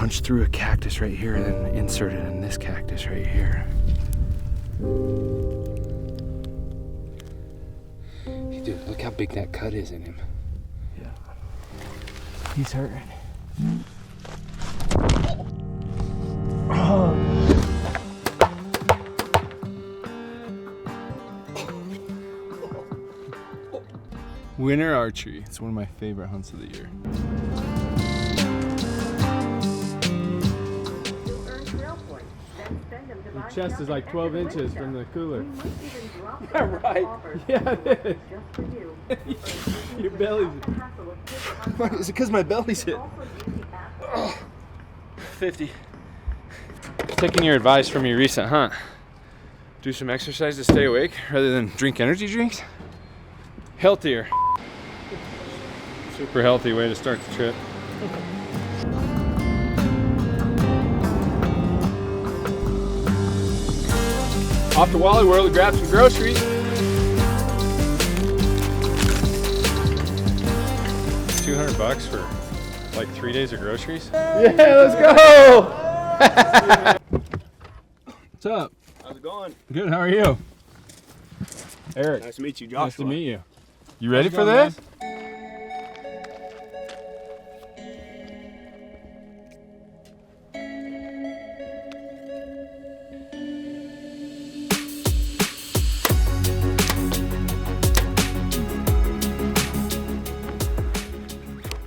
punch through a cactus right here and then insert it in this cactus right here. Hey, dude, look how big that cut is in him. Yeah. He's hurting. Oh. Winter archery. It's one of my favorite hunts of the year. Your chest is like 12 inches from the cooler. Yeah, right. Yeah, it is. Your belly's... Is it because my belly's hit? Oh, 50. Taking your advice from your recent hunt. Do some exercise to stay awake rather than drink energy drinks. Healthier. Super healthy way to start the trip. Off to Wally World to grab some groceries. $200 for like 3 days of groceries. Yeah, let's go! What's up? How's it going? Good, how are you? Eric. Nice to meet you, Joshua. Nice to meet you. You ready for this? Man?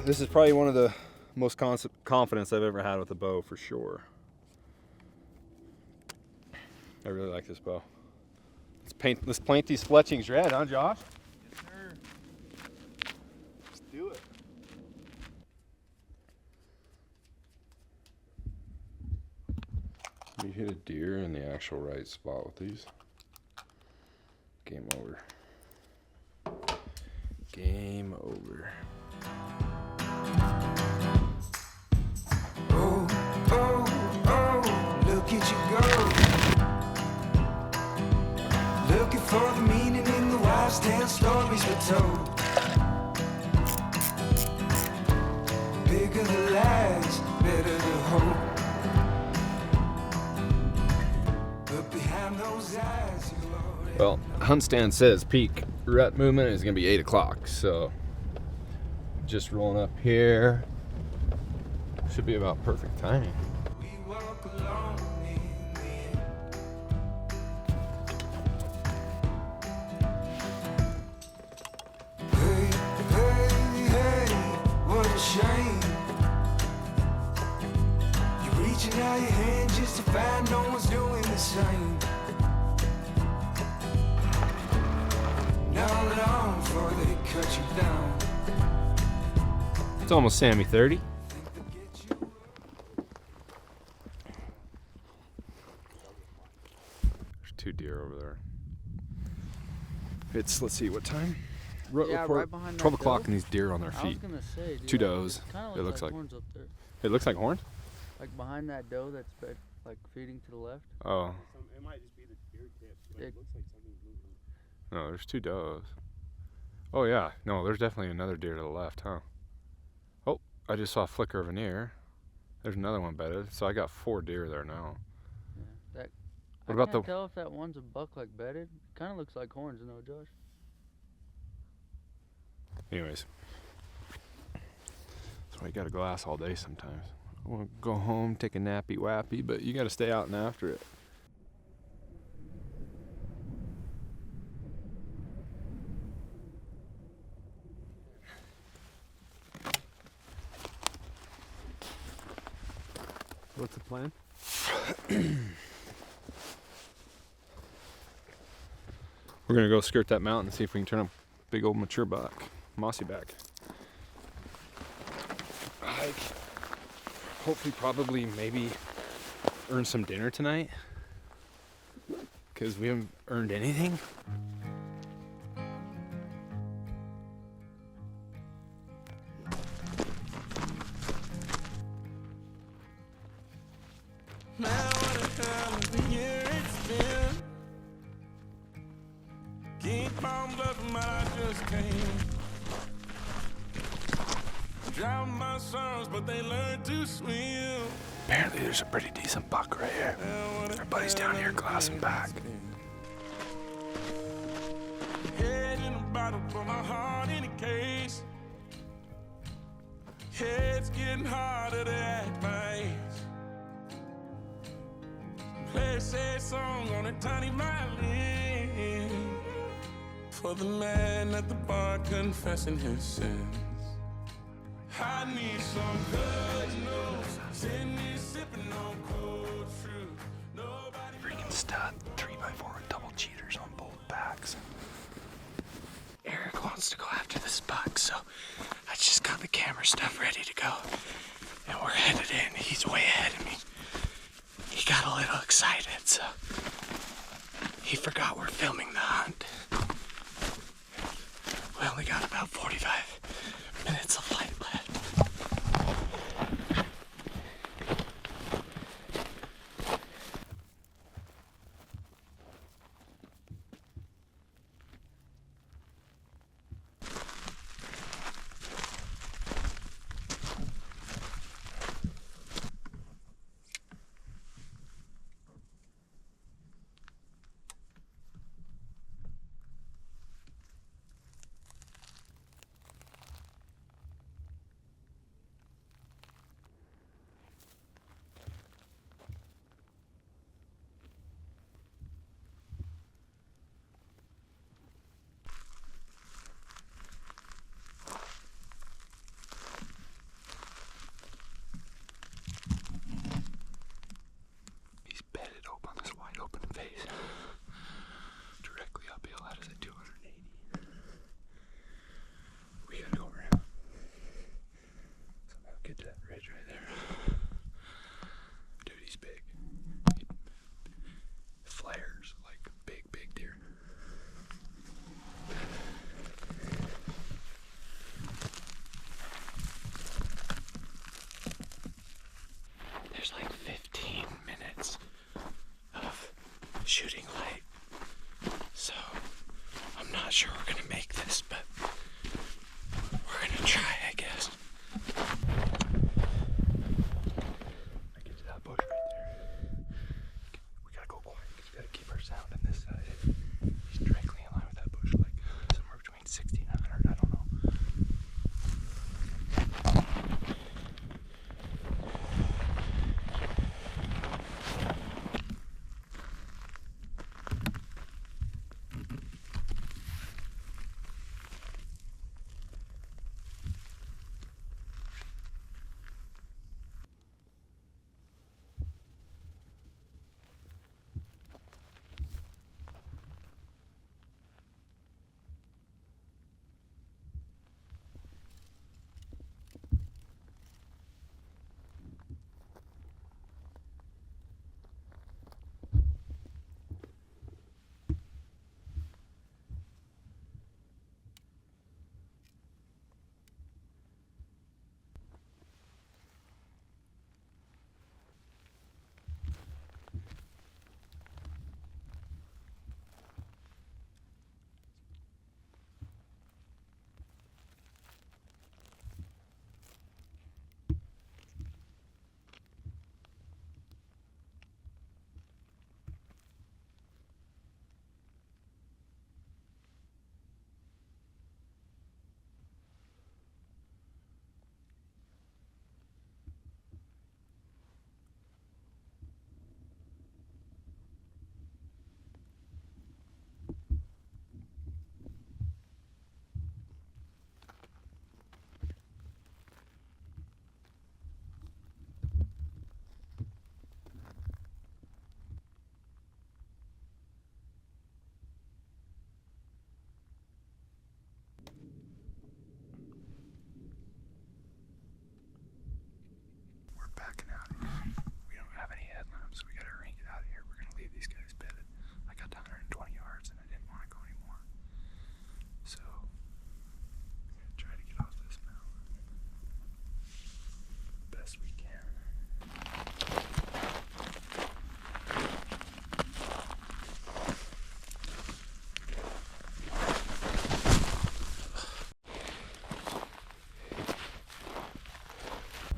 This is probably one of the most confidence I've ever had with a bow, for sure. I really like this bow. Let's paint these fletchings red, huh, Josh? Yes, sir. Let's do it. You hit a deer in the actual right spot with these. Game over. Game over. Oh, oh, oh, look at you go. Looking for the meaning in the wives' tale stories we're told. Bigger the lies, better the hope. But behind those eyes, you already... Well, hunt stand says peak rut movement is going to be 8 o'clock, so just rolling up here. Should be about perfect timing. We walk alone in the end. Hey, hey, hey, what a shame. You're reaching out your hand just to find no one's doing the same. Not long before they cut you down. It's almost Sammy 30. There's 2 deer over there. It's, let's see, what time? Yeah, right behind 12 that o'clock doe. and these deer on their feet. I was gonna say, dude, 2 does. It It looks like horns up there. It looks like horns? Like behind that doe that's like feeding to the left. Oh. It might just be the deer tips, but it looks like something's moving. No, there's 2 does. Oh yeah, no, there's definitely another deer to the left, huh? Oh, I just saw a flicker of an ear. There's another one bedded, so I got 4 deer there now. Yeah, that. What I about can't the? tell if that one's a buck like bedded. Kind of looks like horns, you know, Josh. Anyways, that's why you got a glass all day sometimes. I want to go home, take a nappy wappy, but you got to stay out and after it. What's the plan? We're gonna go skirt that mountain and see if we can turn a big old mature buck, mossy back. Hike. Hopefully, probably, maybe earn some dinner tonight, because we haven't earned anything. Now what a hell of a year it's been. Keep on bluffing, but I just can't. Drown my sorrows, but they learn to swim. Apparently there's a pretty decent buck right here. Everybody's down here glassing back. Head in a bottle, put my heart in a case. It's getting harder to act my age. Play a sad song on a tiny violin for the man at the bar confessing his sins. I need some good news. Send me sipping on cold fruit. Nobody Freaking stud, 3x4 with double cheaters on both backs. Eric wants to go after this buck, so I just got the camera stuff ready to go. And we're headed in. He's way ahead of me. He got a little excited, so he forgot we're filming the hunt. We only got about 45 minutes of light left. Shooting light, so I'm not sure we're gonna make this, but we're gonna try, I guess. I get to that bush right there. We gotta go quiet because we gotta keep our sound on this side. He's directly in line with that bush, like somewhere between 60 and 100, I don't know.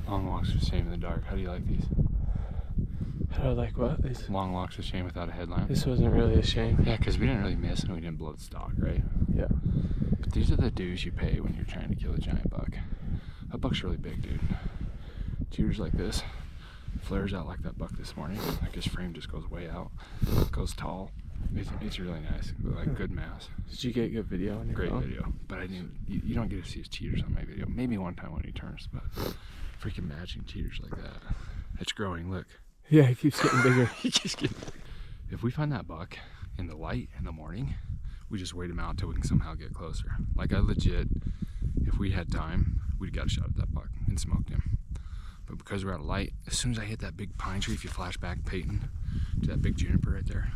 Long walks with shame in the dark. How do you like these? How do I like what? These? Long walks with shame without a headlamp. This wasn't really a shame. Yeah, because we didn't really miss and we didn't blow the stalk, right? Yeah. But these are the dues you pay when you're trying to kill a giant buck. That buck's really big, dude. Cheaters like this. Flares out like that buck this morning. Like his frame just goes way out. Goes tall. It's really nice. Like good mass. Did you get good video on your Great phone? video. But I didn't. You don't get to see his cheaters on my video. Maybe one time when he turns, but freaking matching cheaters like that. It's growing. Look. Yeah, it keeps getting bigger. He keeps getting. If we find that buck in the light in the morning, we just wait him out until we can somehow get closer. Like I legit, if we had time, we'd got a shot at that buck and smoked him. But because we're out of light, as soon as I hit that big pine tree, if you flash back, Peyton, to that big juniper right there,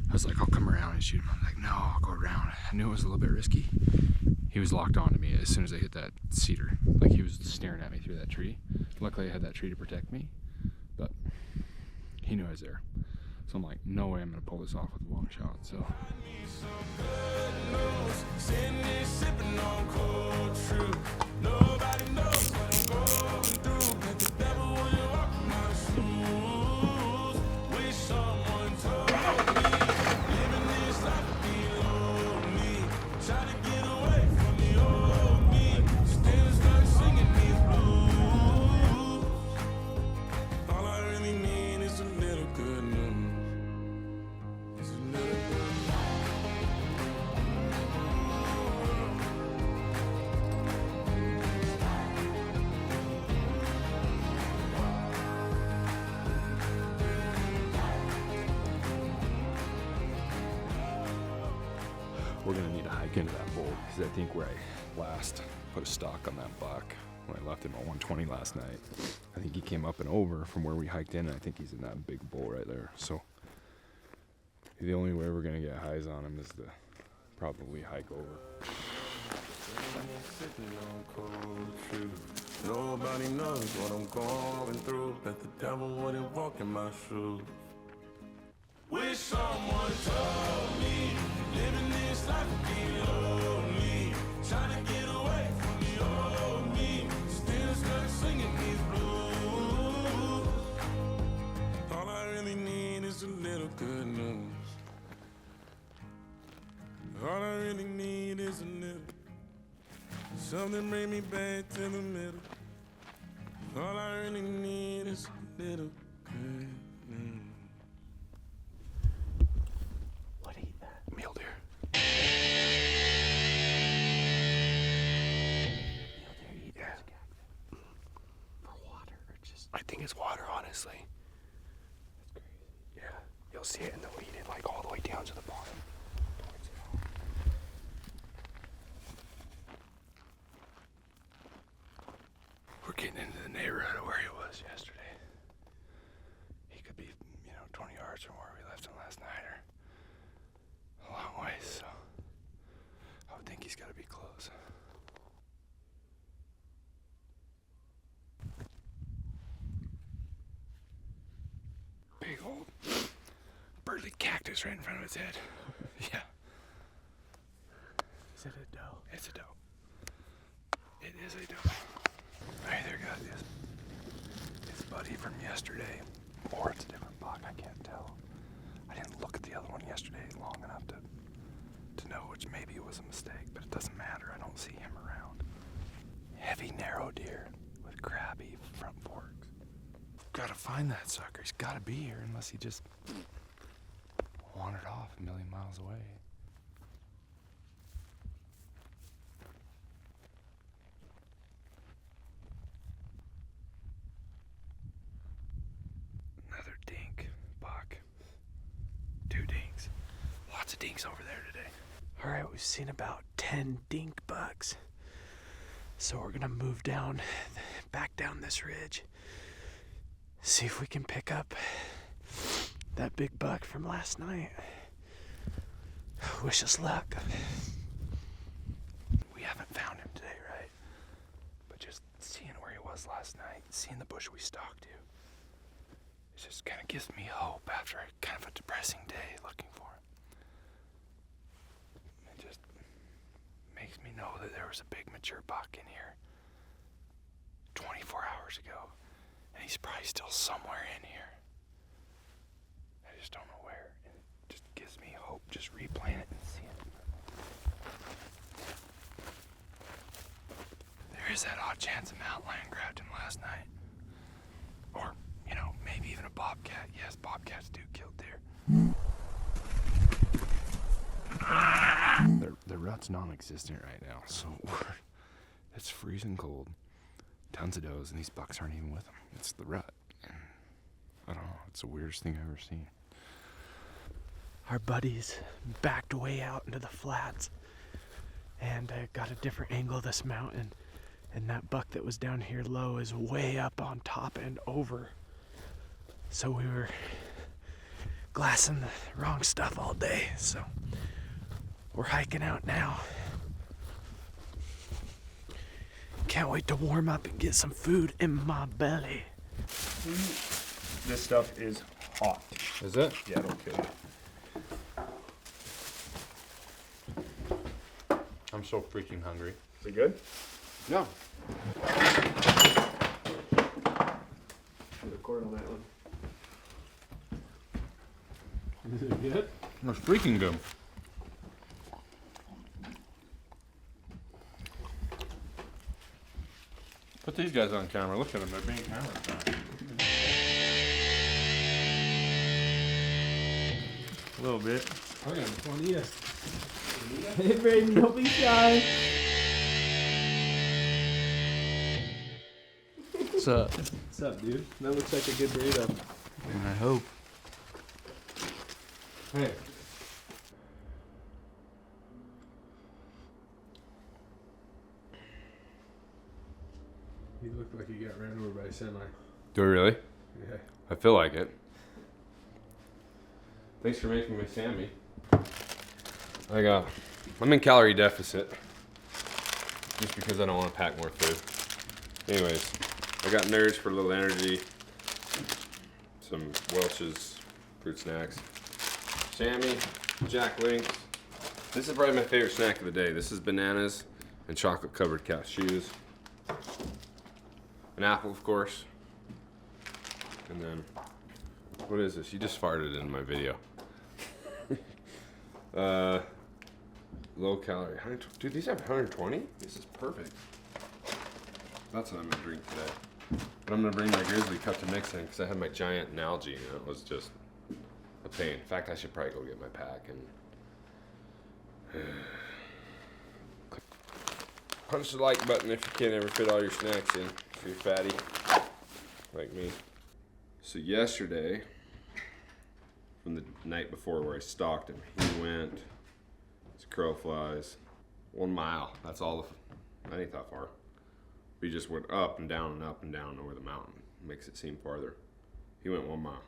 I was like, I'll come around and shoot him. I'm like, no, I'll go around. I knew it was a little bit risky. He was locked on to me as soon as I hit that cedar. Like he was staring at me through that tree. Luckily I had that tree to protect me, but he knew I was there. So I'm like, no way I'm gonna pull this off with a long shot, so. We're gonna need to hike into that bowl because I think where I last put a stalk on that buck when I left him at 120 last night, I think he came up and over from where we hiked in, and I think he's in that big bowl right there. So the only way we're gonna get highs on him is to probably hike over. Nobody knows what I'm going through. Bet the devil wouldn't walk in my shoes. Wish someone told me living this life would be lonely. Trying to get away from the old me. Still stuck singing these blues. All I really need is a little good news. All I really need is a little. Something bring me back to the middle. All I really need is a little good news. Mule deer. Yeah. For water or just? I think it's water, honestly. That's crazy. Yeah. You'll see it in the weed, like all the way down to the bottom. We're getting into the neighborhood of where he was yesterday. He could be, 20 yards from where we left him last night, or a long ways, so I would think he's got to be close. Big old burly cactus right in front of his head. Yeah. Is it a doe? It's a doe. It is a doe. I either got his buddy from yesterday, or it's a different buck, I can't tell. I didn't look at the other one yesterday long enough to know which maybe it was a mistake, but it doesn't matter. I don't see him around. Heavy narrow deer with crabby front forks. Gotta find that sucker. He's gotta be here unless he just wandered off a million miles away. Another dink buck. 2 dinks. Lots of dinks over there today. All right, we've seen about 10 dink bucks. So we're gonna move back down this ridge. See if we can pick up that big buck from last night. Wish us luck. We haven't found him today, right? But just seeing where he was last night, seeing the bush we stalked to, it just kind of gives me hope after kind of a depressing day looking for him. It just makes me know that there was a big mature buck in here 24 hours hours ago. And he's probably still somewhere in here. I just don't know where. And it just gives me hope just replaying it and seeing it. There is that odd chance a mountain lion grabbed him last night. Or, you know, maybe even a bobcat. Yes, bobcats do kill deer. The rut's non-existent right now, so it's freezing cold. Tons of does, and these bucks aren't even with them. It's the rut. And I don't know. It's the weirdest thing I've ever seen. Our buddies backed way out into the flats and got a different angle of this mountain. And that buck that was down here low is way up on top and over. So we were glassing the wrong stuff all day. So we're hiking out now. Can't wait to warm up and get some food in my belly. This stuff is hot. Is it? Yeah, it'll kill you. I'm so freaking hungry. Is it good? No. Record on that one. Is it good? It's freaking good. Put these guys on camera. Look at them. They're being camera time. A little bit. Oh yeah, which one is? Hey Braden, don't be shy. What's up? What's up, dude? That looks like a good burrito. I hope. Hey. You look like you got ran over by a semi. Do I really? Yeah. I feel like it. Thanks for making me Sammy. I'm in calorie deficit. Just because I don't want to pack more food. Anyways, I got nerds for a little energy. Some Welch's fruit snacks. Sammy, Jack Links. This is probably my favorite snack of the day. This is bananas and chocolate covered cashews. An apple, of course. And then, what is this? You just farted in my video. Low calorie. Dude, these have 120? This is perfect. That's what I'm gonna drink today. But I'm gonna bring my Grizzly cup to mix in because I had my giant Nalgene and it was just a pain. In fact, I should probably go get my pack and punch the like button if you can't ever fit all your snacks in. If you're fatty, like me. So yesterday, from the night before where I stalked him, he went, as a crow flies, 1 mile. That's all, I ain't that far. We just went up and down over the mountain. Makes it seem farther. He went 1 mile.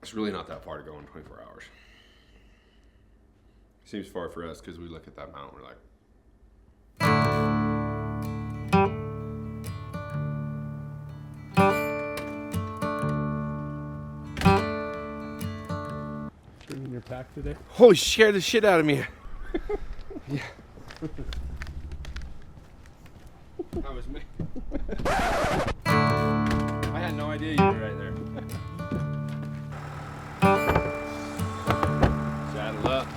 It's really not that far to go in 24 hours. Seems far for us because we look at that mountain, we're like, Bringing your pack today? holy, scared the shit out of me. Yeah. That was me. I had no idea you were right there. Saddle up.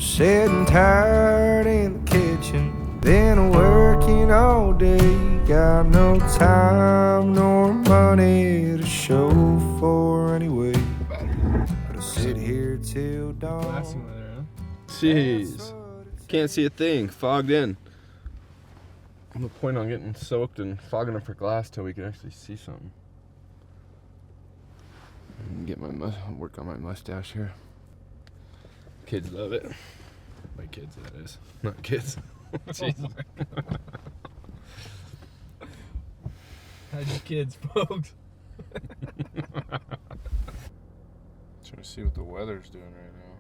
Sitting tired in the kitchen, been working all day. Got no time nor money to show for anyway. But I sit here till dawn. Glassing weather, huh? Jeez. Can't see a thing. Fogged in. I'm gonna point on getting soaked and fogging up for glass till we can actually see something. And get work on my mustache here. Kids love it. My kids, that is. Not kids. Jeez. How's your kids, folks? Trying to see what the weather's doing right now.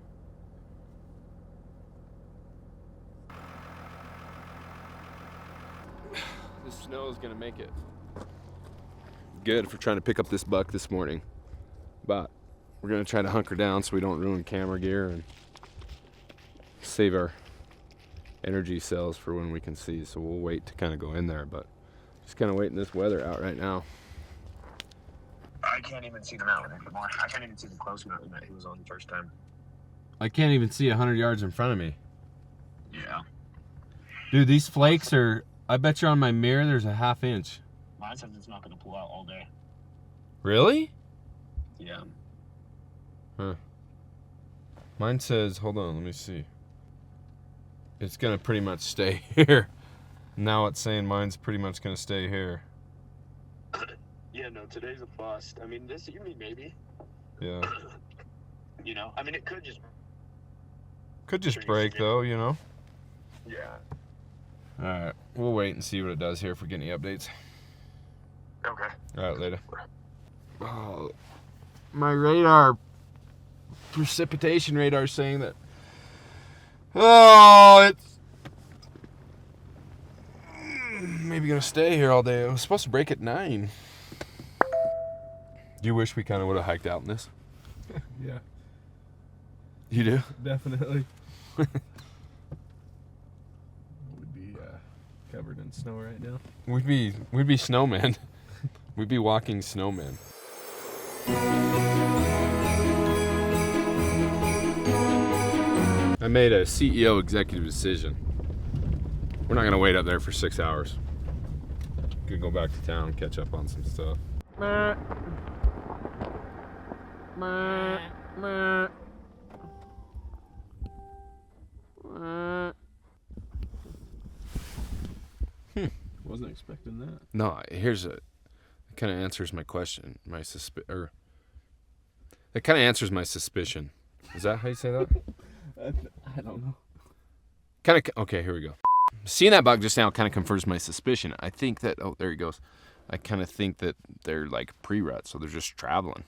The snow is gonna make it good for trying to pick up this buck this morning, but we're gonna try to hunker down so we don't ruin camera gear and save our energy cells for when we can see. So we'll wait to kind of go in there, but just kind of waiting this weather out right now. I can't even see the mountain anymore. I can't even see the close mountain that he was on the first time. I can't even see 100 yards in front of me. Yeah. Dude, these flakes are, I bet you on my mirror there's a ½ inch. Mine says it's not going to pull out all day. Really? Yeah. Huh. Mine says, hold on, let me see. It's gonna pretty much stay here. Now it's saying mine's pretty much gonna stay here. Yeah, no, today's a bust. I mean, this evening maybe. Yeah. You know, I mean, it could just... Could just break though, you know? Yeah. Alright, we'll wait and see what it does here if we get any updates. Okay. Alright, later. Oh, my radar, precipitation radar saying that, oh, it's maybe gonna stay here all day. It was supposed to break at 9. Do you wish we kind of would have hiked out in this? Yeah, You do? definitely. Would be covered in snow right now. We'd be snowmen. We'd be walking snowmen. I made a CEO executive decision. We're not gonna wait up there for 6 hours. Gonna go back to town, catch up on some stuff. Wasn't expecting that. No, here's a. It kind of answers my question, it kind of answers my suspicion. Is that how you say that? I don't know. Okay, here we go. Seeing that bug just now kind of confirms my suspicion. I think that, oh, there he goes. I kind of think that they're like pre-rut, so they're just traveling.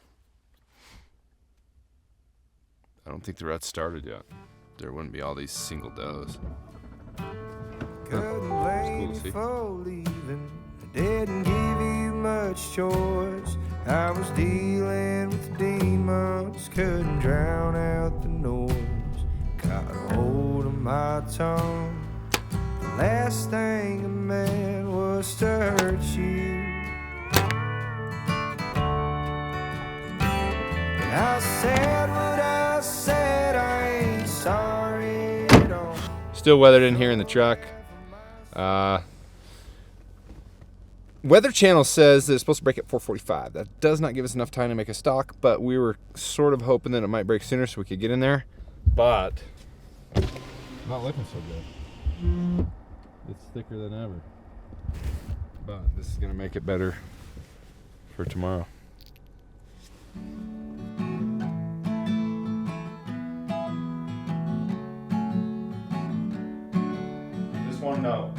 I don't think the rut started yet. There wouldn't be all these single does. Couldn't blame you for leaving. I didn't give you much choice. I was dealing with demons, couldn't drown out the noise. Got a hold of my tongue. The last thing I meant was to hurt you. And I said what I said, I ain't sorry at all. Still weathered in here in the truck. Weather Channel says that it's supposed to break at 4:45. That does not give us enough time to make a stalk, but we were sort of hoping that it might break sooner so we could get in there. But not looking so good. It's thicker than ever. But this is gonna make it better for tomorrow. Just one no.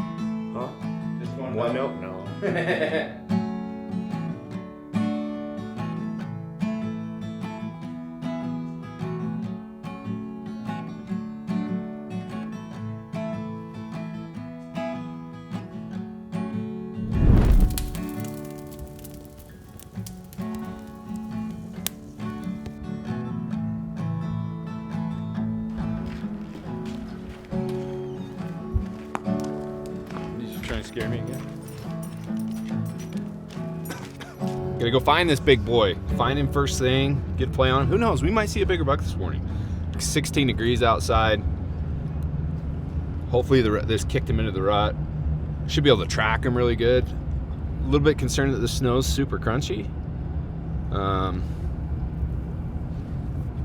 Huh? Just one One no. note? No. You trying to scare me again? Gotta go find this big boy. Find him first thing. Get a play on him. Who knows? We might see a bigger buck this morning. 16 degrees outside. Hopefully this kicked him into the rut. Should be able to track him really good. A little bit concerned that the snow's super crunchy.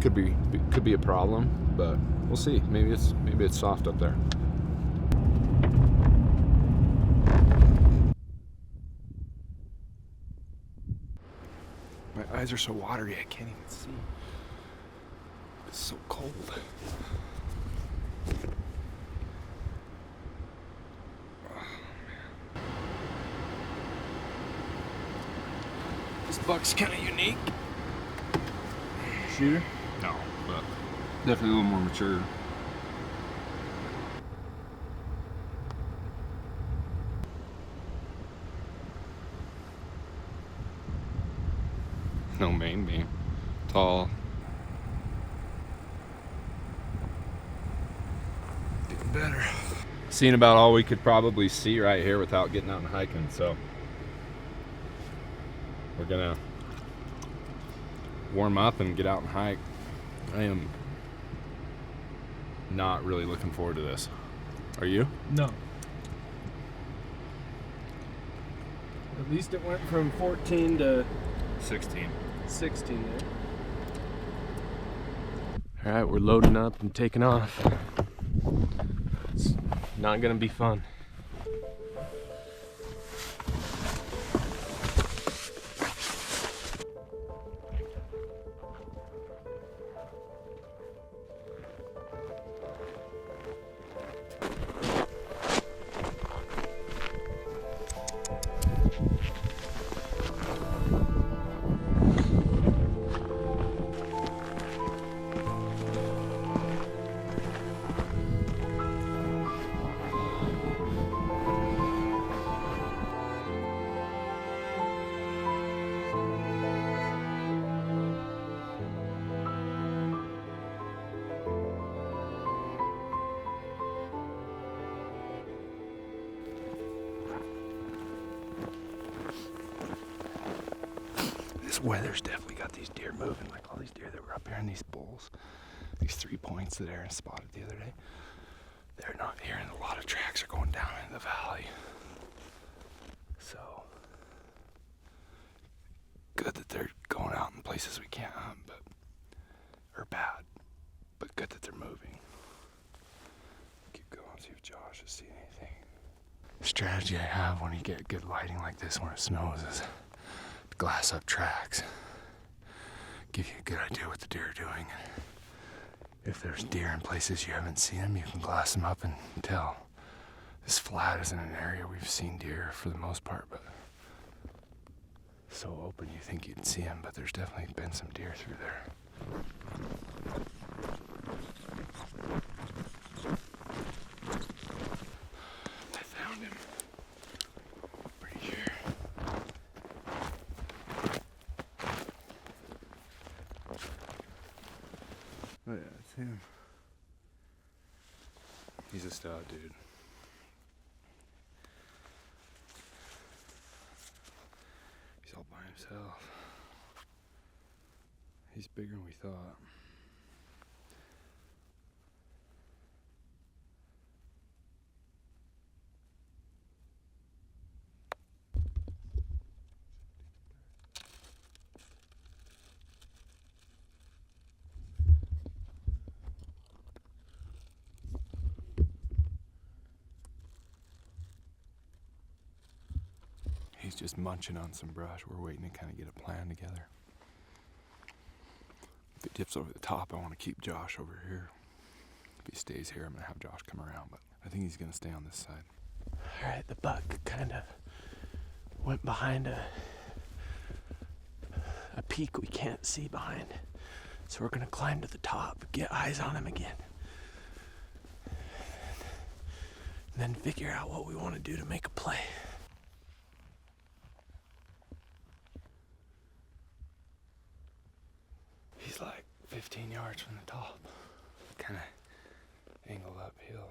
Could be a problem, but we'll see. Maybe it's soft up there. My eyes are so watery I can't even see. It's so cold. This buck's kind of unique. Shooter? No, but definitely a little more mature. No main beam. Tall. Getting better. seen about all we could probably see right here without getting out and hiking, so we're gonna warm up and get out and hike. I am not really looking forward to this. Are you? No. At least it went from 14 to 16. 16 there. All right, we're loading up and taking off. It's not gonna be fun. This weather's definitely got these deer moving, like all these deer that were up here in these bowls. These 3 points that Aaron spotted the other day. They're not here, and a lot of tracks are going down in the valley. So, good that they're going out in places we can't hunt, but, or bad, but good that they're moving. Keep going, see if Josh has seen anything. The strategy I have when you get good lighting like this when it snows is glass up tracks. Give you a good idea what the deer are doing. If there's deer in places you haven't seen them, you can glass them up and tell. This flat isn't an area we've seen deer for the most part, but so open you think you'd see them, but there's definitely been some deer through there. I found him. Pretty sure. Oh yeah, it's him. He's a stud, dude. He's all by himself. He's bigger than we thought. He's just munching on some brush. We're waiting to kind of get a plan together. If it dips over the top, I want to keep Josh over here. If he stays here, I'm going to have Josh come around, but I think he's going to stay on this side. All right, the buck kind of went behind a peak we can't see behind. So we're gonna climb to the top, get eyes on him again. And then figure out what we want to do to make a play. He's like 15 yards from the top. Kind of angled uphill.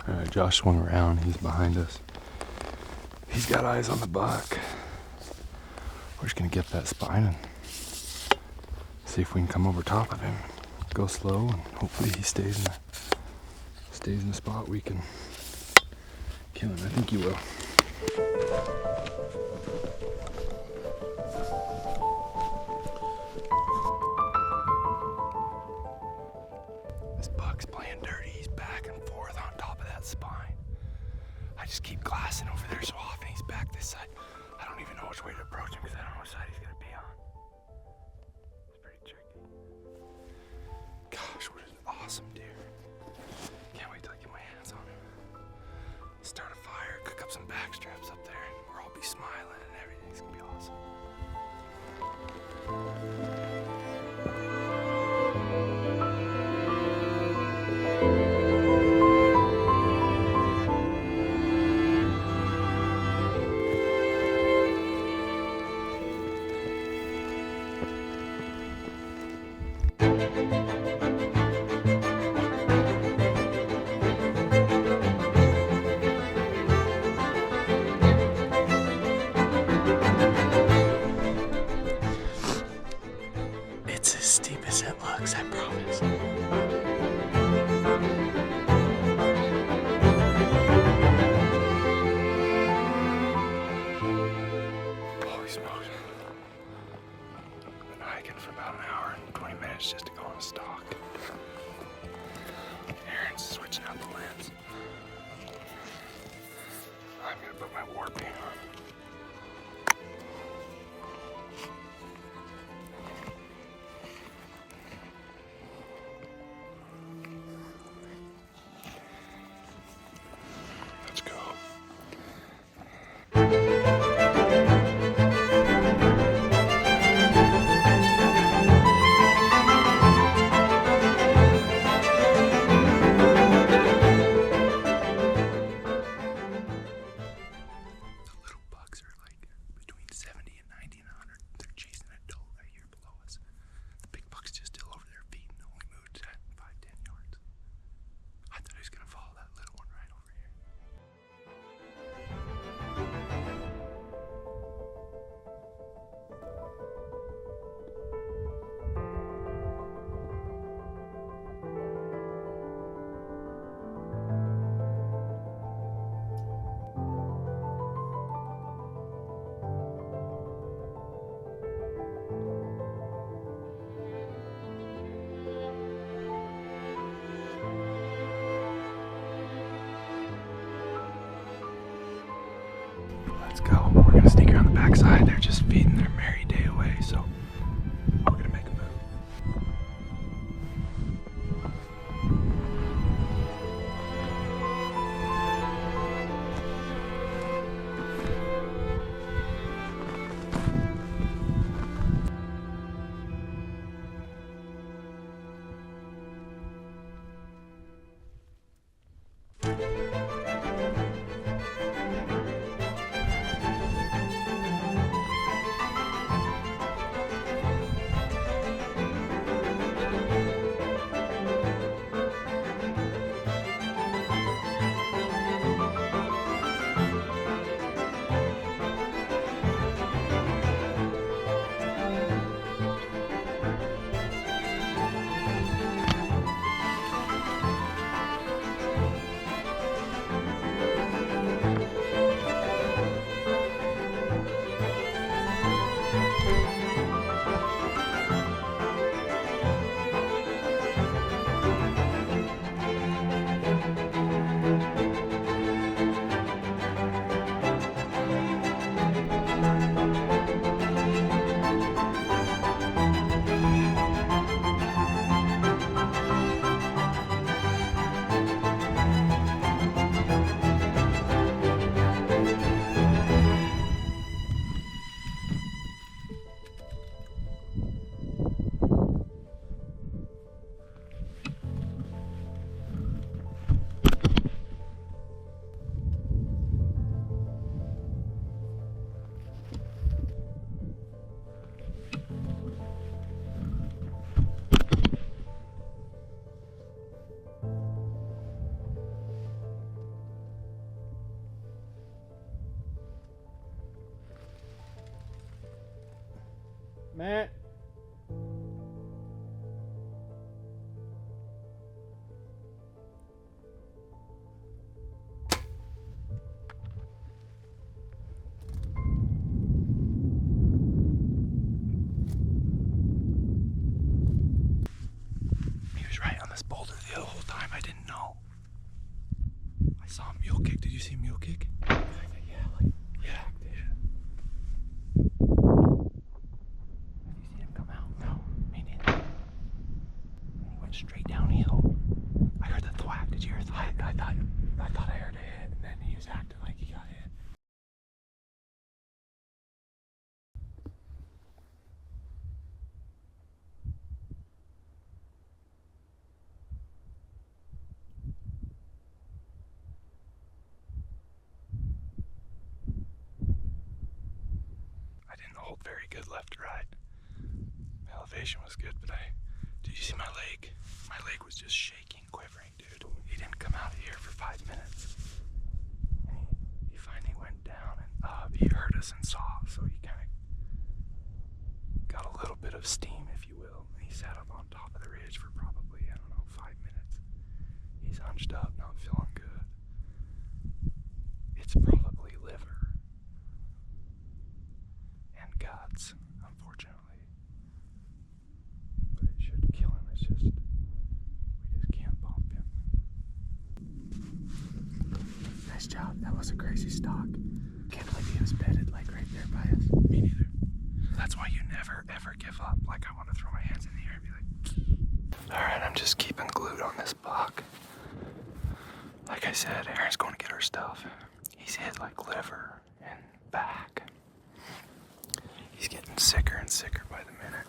All right, Josh swung around. He's behind us. He's got eyes on the buck. We're just gonna get that spine and see if we can come over top of him. Go slow, and hopefully he stays in the spot we can kill him. I think he will. This buck's playing dirty. He's back and forth on top of that spine. I just keep glassing over there so often he's back this side. I don't even know which way to approach him because I don't know which side he's gonna be on. It's pretty tricky. Gosh, what an awesome deer. Can't wait till I get my hands on him. Start a fire, cook up some back straps up there, and we'll all be smiling and everything's gonna be awesome. Put my warping on. Let's go. Let's go. We're gonna sneak around the backside. They're just feeding their merry day away, so we're gonna make a move. Matt. He was right on this boulder the whole time. I didn't know. I saw a mule kick. Did you see a mule kick? Yeah. Straight downhill. I heard the thwack. Did you hear the thwack? I thought I heard a hit, and then he was acting like he got hit. I didn't hold very good left to right. My elevation was good, but did you see my leg? My leg was just shaking, quivering, dude. He didn't come out of here for 5 minutes. And he finally went down and he heard us and saw, so he kind of got a little bit of steam, if you will. And he sat up on top of the ridge for probably, 5 minutes. He's hunched up, not feeling good. It's probably liver and guts, unfortunately. But it should kill him. We just can't bump him. Nice job. That was a crazy stalk. was bedded like right there by us. Me neither. That's why you never ever give up. Like I want to throw my hands in the air and be like, all right, I'm just keeping glued on this buck. Like I said, Aaron's going to get our stuff. He's hit like liver and back. He's getting sicker and sicker by the minute.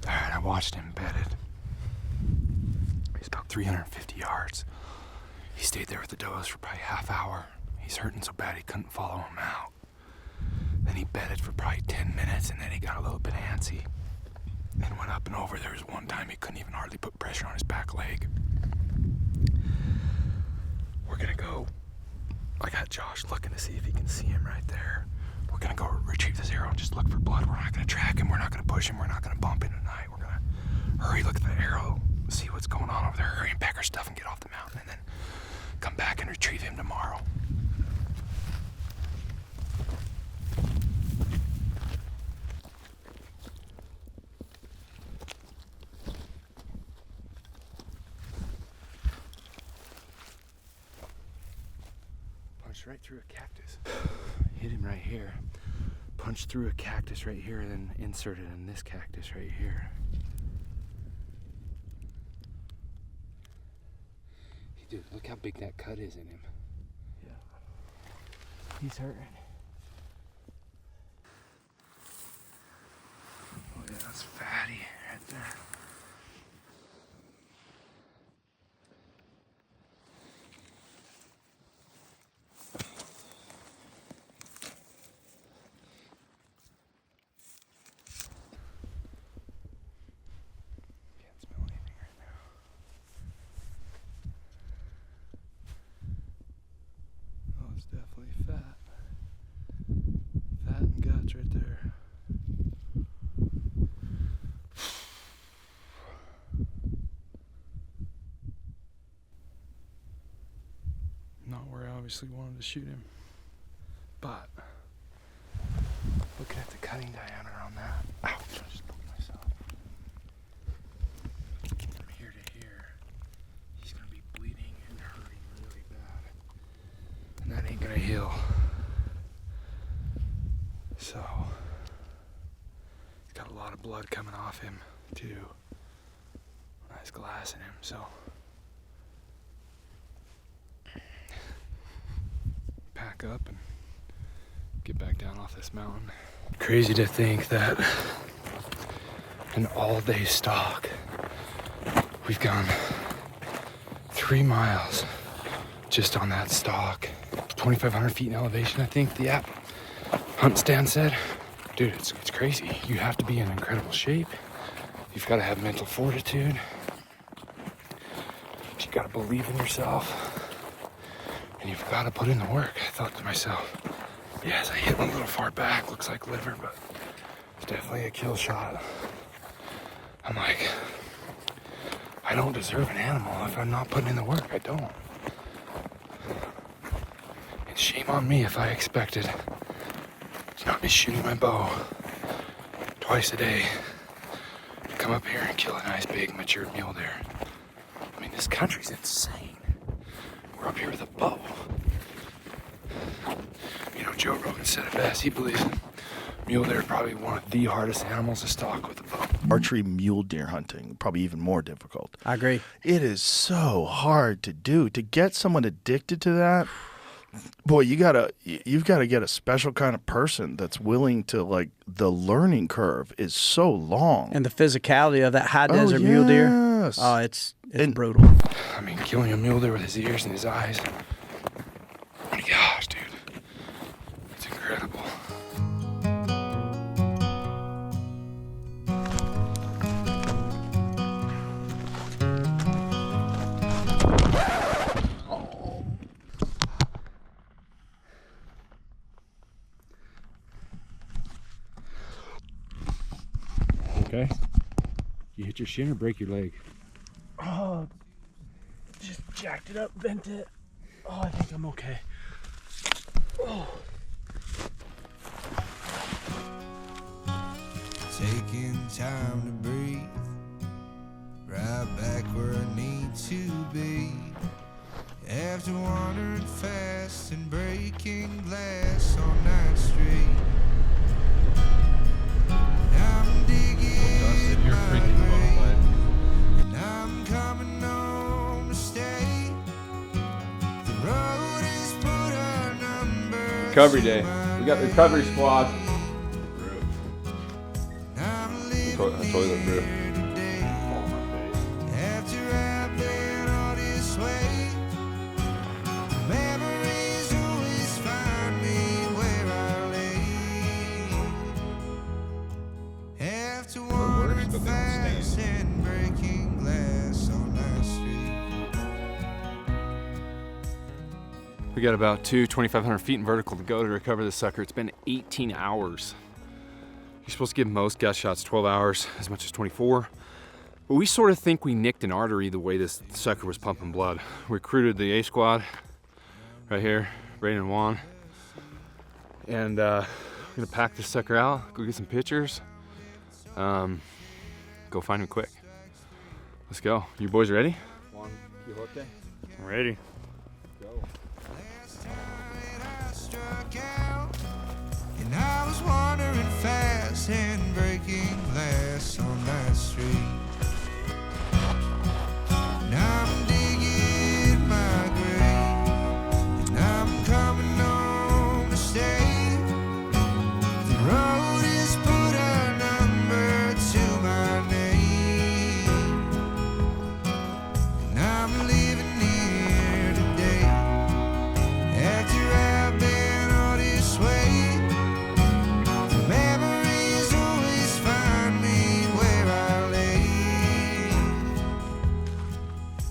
Alright, I watched him bedded. He's about 350 yards. He stayed there with the does for probably half hour. He's hurting so bad he couldn't follow him out. Then he bedded for probably 10 minutes and then he got a little bit antsy. Then went up and over. There was one time he couldn't even hardly put pressure on his back leg. We're gonna go. I got Josh looking to see if he can see him right there. We're gonna go retrieve this arrow and just look for blood. We're not gonna track him. We're not gonna push him. We're not gonna bump him tonight. We're gonna hurry, look at the arrow, see what's going on over there. Hurry and pack our stuff and get off the mountain, and then come back and retrieve him tomorrow. Punched right through a cactus. Hit him right here. Punched through a cactus right here and then inserted in this cactus right here. Hey, dude, look how big that cut is in him. Yeah. He's hurting. Oh yeah, that's fatty right there. Definitely fat. Fat and guts right there. Not where I obviously wanted to shoot him. But looking at the cutting diameter on that. Ouch, I just poked myself. From here to here, he's gonna be bleeding and hurting really bad. And that ain't gonna heal. So, he's got a lot of blood coming off him, too. Nice glass in him, so. Pack up and get back down off this mountain. Crazy to think that an all-day stalk, we've gone 3 miles just on that stalk. 2,500 feet in elevation, I think the app hunt stand said. Dude, it's crazy. You have to be in incredible shape. You've got to have mental fortitude. You got to believe in yourself. And you've got to put in the work. I thought to myself, yes, I hit one a little far back. Looks like liver, but it's definitely a kill shot. I'm like, I don't deserve an animal if I'm not putting in the work. I don't. And shame on me if I expected to not be shooting my bow twice a day to come up here and kill a nice big mature mule deer. I mean, this country's insane. We're up here with a bow. Joe Rogan said it best. He believes mule deer are probably one of the hardest animals to stalk with a bow. Archery mule deer hunting, probably even more difficult. I agree. It is so hard to do. To get someone addicted to that, boy, you've got to get a special kind of person that's willing to, like, the learning curve is so long. And the physicality of that high desert mule deer. Oh, it's brutal. I mean, killing a mule deer with his ears and his eyes. Oh my gosh, dude. It's incredible. Okay. You hit your shin or break your leg? Oh, just jacked it up, bent it. Oh, I think I'm okay. Oh. Taking time to breathe, right back where I need to be. After wandering fast and breaking glass on 9th Street, I'm digging my grave, and I'm coming home to stay. The road is put our number. Recovery day. We got the recovery squad. Toilet brew. After I've been all this way, memories always find me where I lay. After wandering fast and breaking glass on 9th Street. We got about 2,500 feet in vertical to go to recover this sucker. It's been 18 hours. You're supposed to give most gas shots 12 hours, as much as 24. But we sort of think we nicked an artery the way this sucker was pumping blood. We recruited the A squad right here, Brayden and Juan. And we're gonna pack this sucker out, go get some pictures, go find him quick. Let's go. You boys ready? Juan Quixote. I'm ready. And I was wandering fast and breaking glass on 9th Street. And I'm digging my grave, and I'm coming home to stay. The road is put a number to my name, and I'm living here today. After I've been all this way, memories always find me where I lay.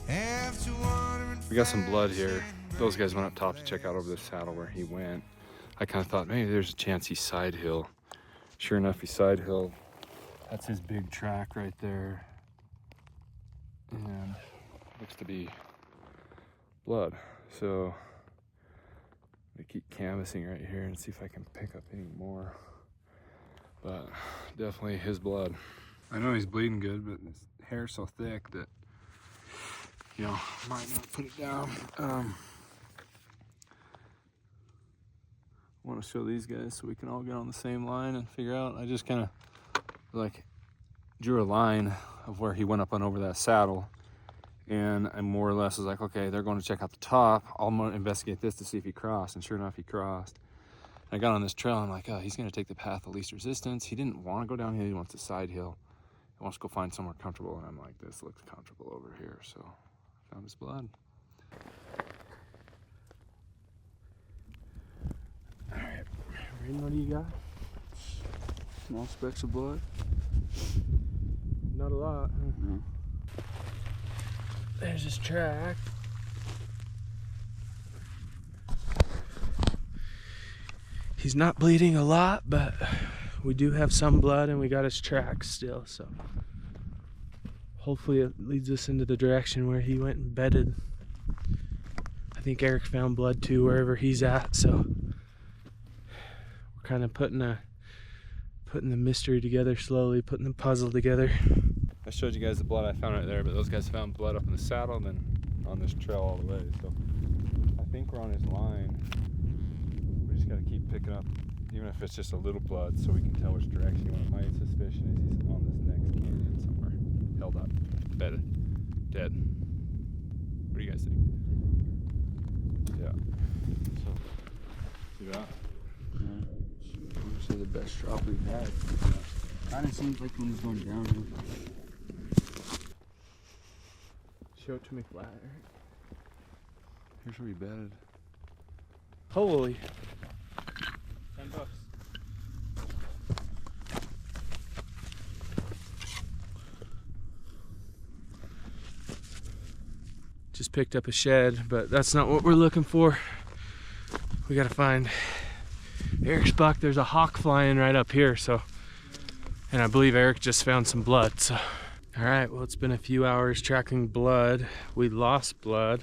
After wandering We got some blood here. Those guys went up top to check out over the saddle where he went. I kind of thought maybe there's a chance he's side hill. Sure enough, he's side hill. That's his big track right there. And looks to be blood. So I keep canvassing right here and see if I can pick up any more. But definitely his blood. I know he's bleeding good, but his hair's so thick that, you know, might not put it down. I want to show these guys so we can all get on the same line and figure out. I just kind of like drew a line of where he went up and over that saddle, and I more or less was like, okay, they're going to check out the top. I'll investigate this to see if he crossed, and sure enough, he crossed. And I got on this trail, and I'm like, oh, he's going to take the path of least resistance. He didn't want to go downhill. He wants to side hill. He wants to go find somewhere comfortable, and I'm like, this looks comfortable over here. So I found his blood. All right, Rain, what do you got? Small specks of blood? Not a lot. No. There's his track. He's not bleeding a lot, but we do have some blood and we got his track still, so hopefully it leads us into the direction where he went and bedded. I think Eric found blood too wherever he's at, so we're kind of putting the mystery together slowly, putting the puzzle together. I showed you guys the blood I found right there, but those guys found blood up in the saddle and then on this trail all the way. So I think we're on his line. We just got to keep picking up, even if it's just a little blood, so we can tell which direction he went. My suspicion is he's on this next canyon somewhere. Held up, bedded, dead. What do you guys think? Yeah. So, see that? This is the best drop we've had. Yeah. Kind of seems like when he's going downhill. Show it to me flat. Here's where he bedded. Holy. $10. Just picked up a shed, but that's not what we're looking for. We gotta find Eric's buck. There's a hawk flying right up here, so, and I believe Eric just found some blood, so. All right, well, it's been a few hours tracking blood. We lost blood.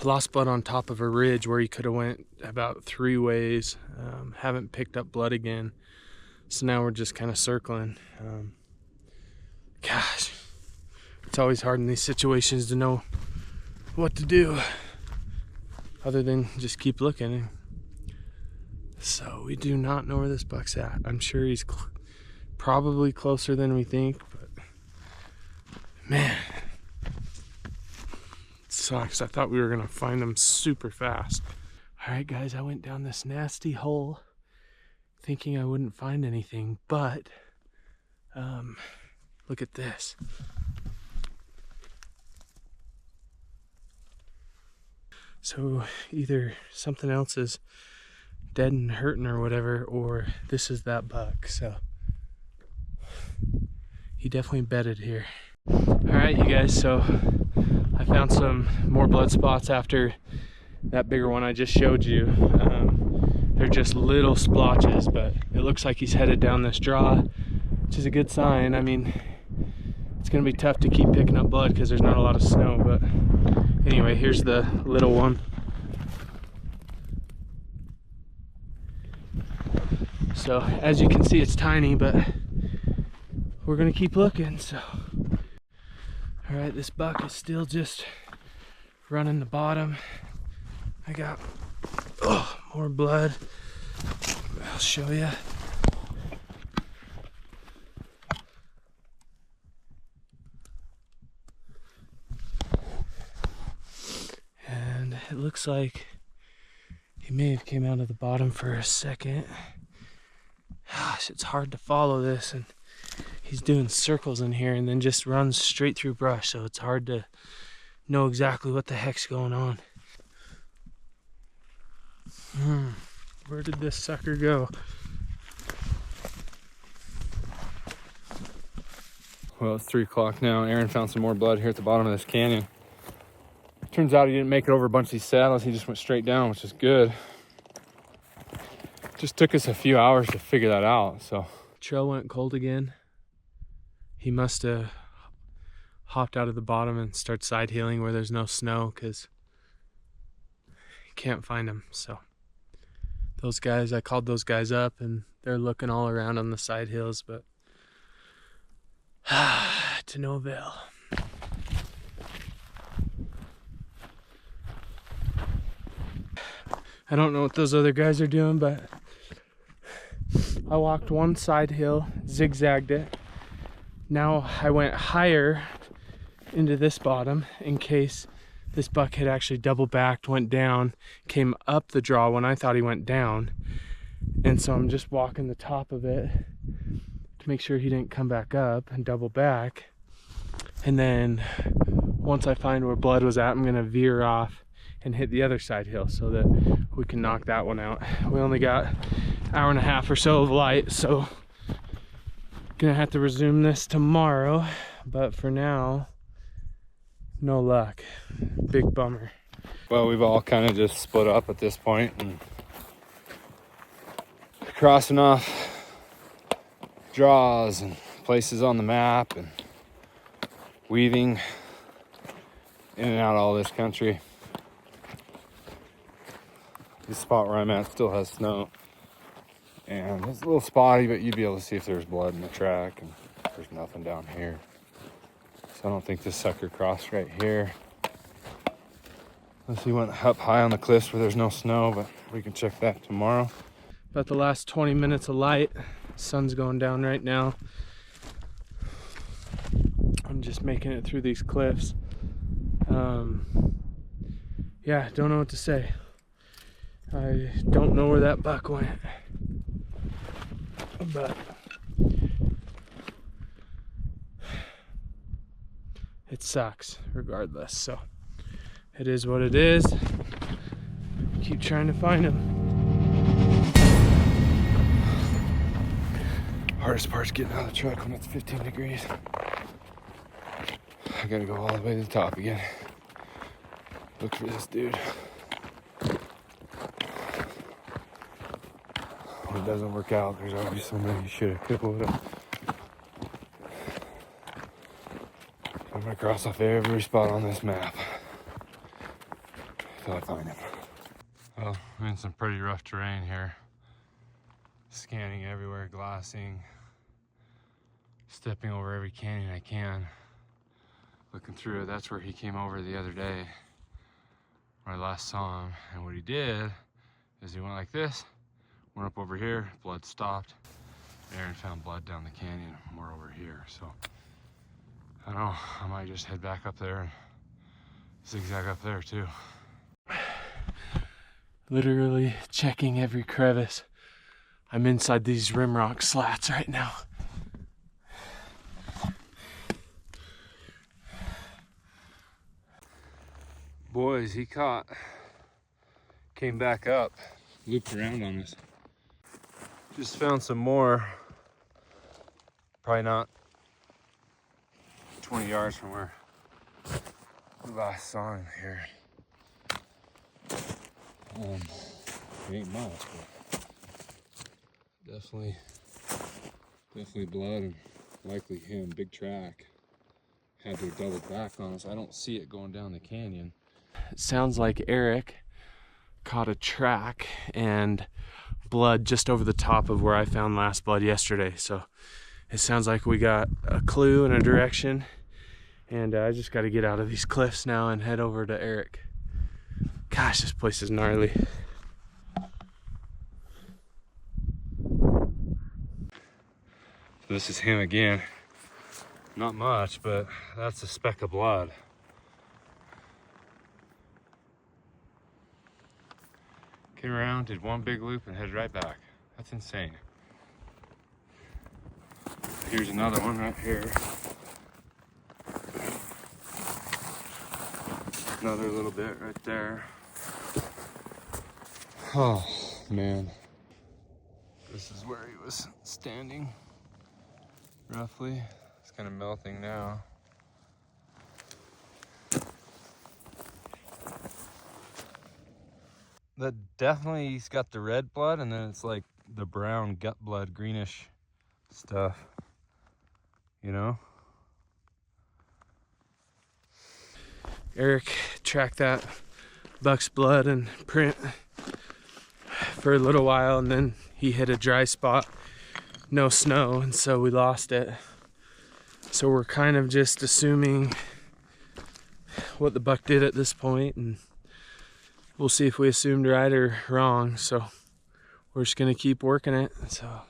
Lost blood on top of a ridge where he could have went about 3 ways. Haven't picked up blood again, so now we're just kind of circling. Gosh, it's always hard in these situations to know what to do other than just keep looking. So we do not know where this buck's at. I'm sure he's probably closer than we think, but man, it sucks. I thought we were gonna find him super fast. All right, guys, I went down this nasty hole thinking I wouldn't find anything, but look at this. So either something else is dead and hurting or whatever, or this is that buck. So he definitely bedded here. All right, you guys, so I found some more blood spots after that bigger one I just showed you. They're just little splotches, but it looks like he's headed down this draw, which is a good sign. I mean, it's gonna be tough to keep picking up blood because there's not a lot of snow, but anyway, here's the little one. So as you can see, it's tiny, but we're gonna keep looking. So, all right, this buck is still just running the bottom. I got more blood. I'll show you. And it looks like he may have came out of the bottom for a second. Gosh, it's hard to follow this, and he's doing circles in here and then just runs straight through brush, so it's hard to know exactly what the heck's going on. Where did this sucker go? Well, it's 3 o'clock now. Aaron found some more blood here at the bottom of this canyon. Turns out he didn't make it over a bunch of these saddles. He just went straight down, which is good. Just took us a few hours to figure that out, so. Trail went cold again. He must have hopped out of the bottom and started side heeling where there's no snow, because you can't find him. So those guys, I called those guys up and they're looking all around on the side hills, but to no avail. I don't know what those other guys are doing, but I walked one side hill, zigzagged it. Now I went higher into this bottom in case this buck had actually double backed, went down, came up the draw when I thought he went down. And so I'm just walking the top of it to make sure he didn't come back up and double back. And then once I find where blood was at, I'm gonna veer off and hit the other side hill so that we can knock that one out. We only got an hour and a half or so of light, so gonna have to resume this tomorrow, but for now, no luck. Big bummer. Well, we've all kind of just split up at this point and crossing off draws and places on the map and weaving in and out of all this country. This spot where I'm at still has snow, and it's a little spotty, but you'd be able to see if there's blood in the track, and there's nothing down here. So I don't think this sucker crossed right here. Unless he went up high on the cliffs where there's no snow, but we can check that tomorrow. About the last 20 minutes of light. Sun's going down right now. I'm just making it through these cliffs. Yeah, don't know what to say. I don't know where that buck went, but it sucks regardless. So it is what it is. Keep trying to find him. Hardest part's getting out of the truck when it's 15 degrees. I gotta go all the way to the top again. Look for this dude. When it doesn't work out, there's always somebody you should have, could have, would have. I'm gonna cross off every spot on this map until I find him. Well, I'm in some pretty rough terrain here. Scanning everywhere, glassing, stepping over every canyon I can. Looking through it, that's where he came over the other day, where I last saw him. And what he did is he went like this, went up over here, blood stopped. Aaron found blood down the canyon, more over here. So, I don't know, I might just head back up there and zigzag up there too. Literally checking every crevice. I'm inside these rimrock slats right now. Boys, he came back up, looped around on us. Just found some more, probably not 20 yards from where we last saw him here. It ain't much, but definitely blood and likely him. Big track. Had to have doubled back on us. I don't see it going down the canyon. It sounds like Eric caught a track and blood just over the top of where I found last blood yesterday. So it sounds like we got a clue and a direction, and I just got to get out of these cliffs now and head over to Eric. Gosh, this place is gnarly. This is him again. Not much, but that's a speck of blood. Came around, did one big loop, and headed right back. That's insane. Here's another one right here. Another little bit right there. Oh, man. This is where he was standing, roughly. It's kind of melting now. That definitely, he's got the red blood, and then it's like the brown gut blood, greenish stuff, you know? Eric tracked that buck's blood and print for a little while, and then he hit a dry spot, no snow, and so we lost it. So we're kind of just assuming what the buck did at this point, and we'll see if we assumed right or wrong. So we're just gonna keep working it. So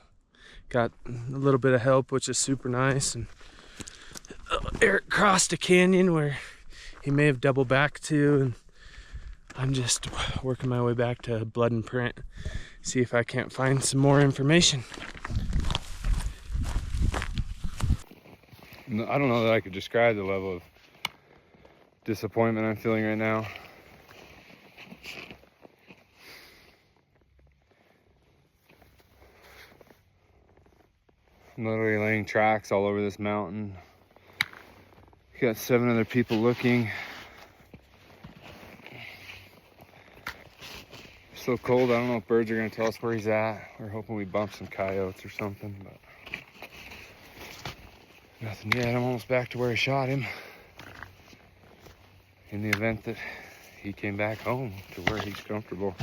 got a little bit of help, which is super nice. And Eric crossed a canyon where he may have doubled back to, and I'm just working my way back to blood and print, see if I can't find some more information. I don't know that I could describe the level of disappointment I'm feeling right now. I'm literally laying tracks all over this mountain. Got 7 other people looking. It's so cold, I don't know if birds are gonna tell us where he's at. We're hoping we bump some coyotes or something, but nothing yet. I'm almost back to where I shot him. In the event that he came back home to where he's comfortable.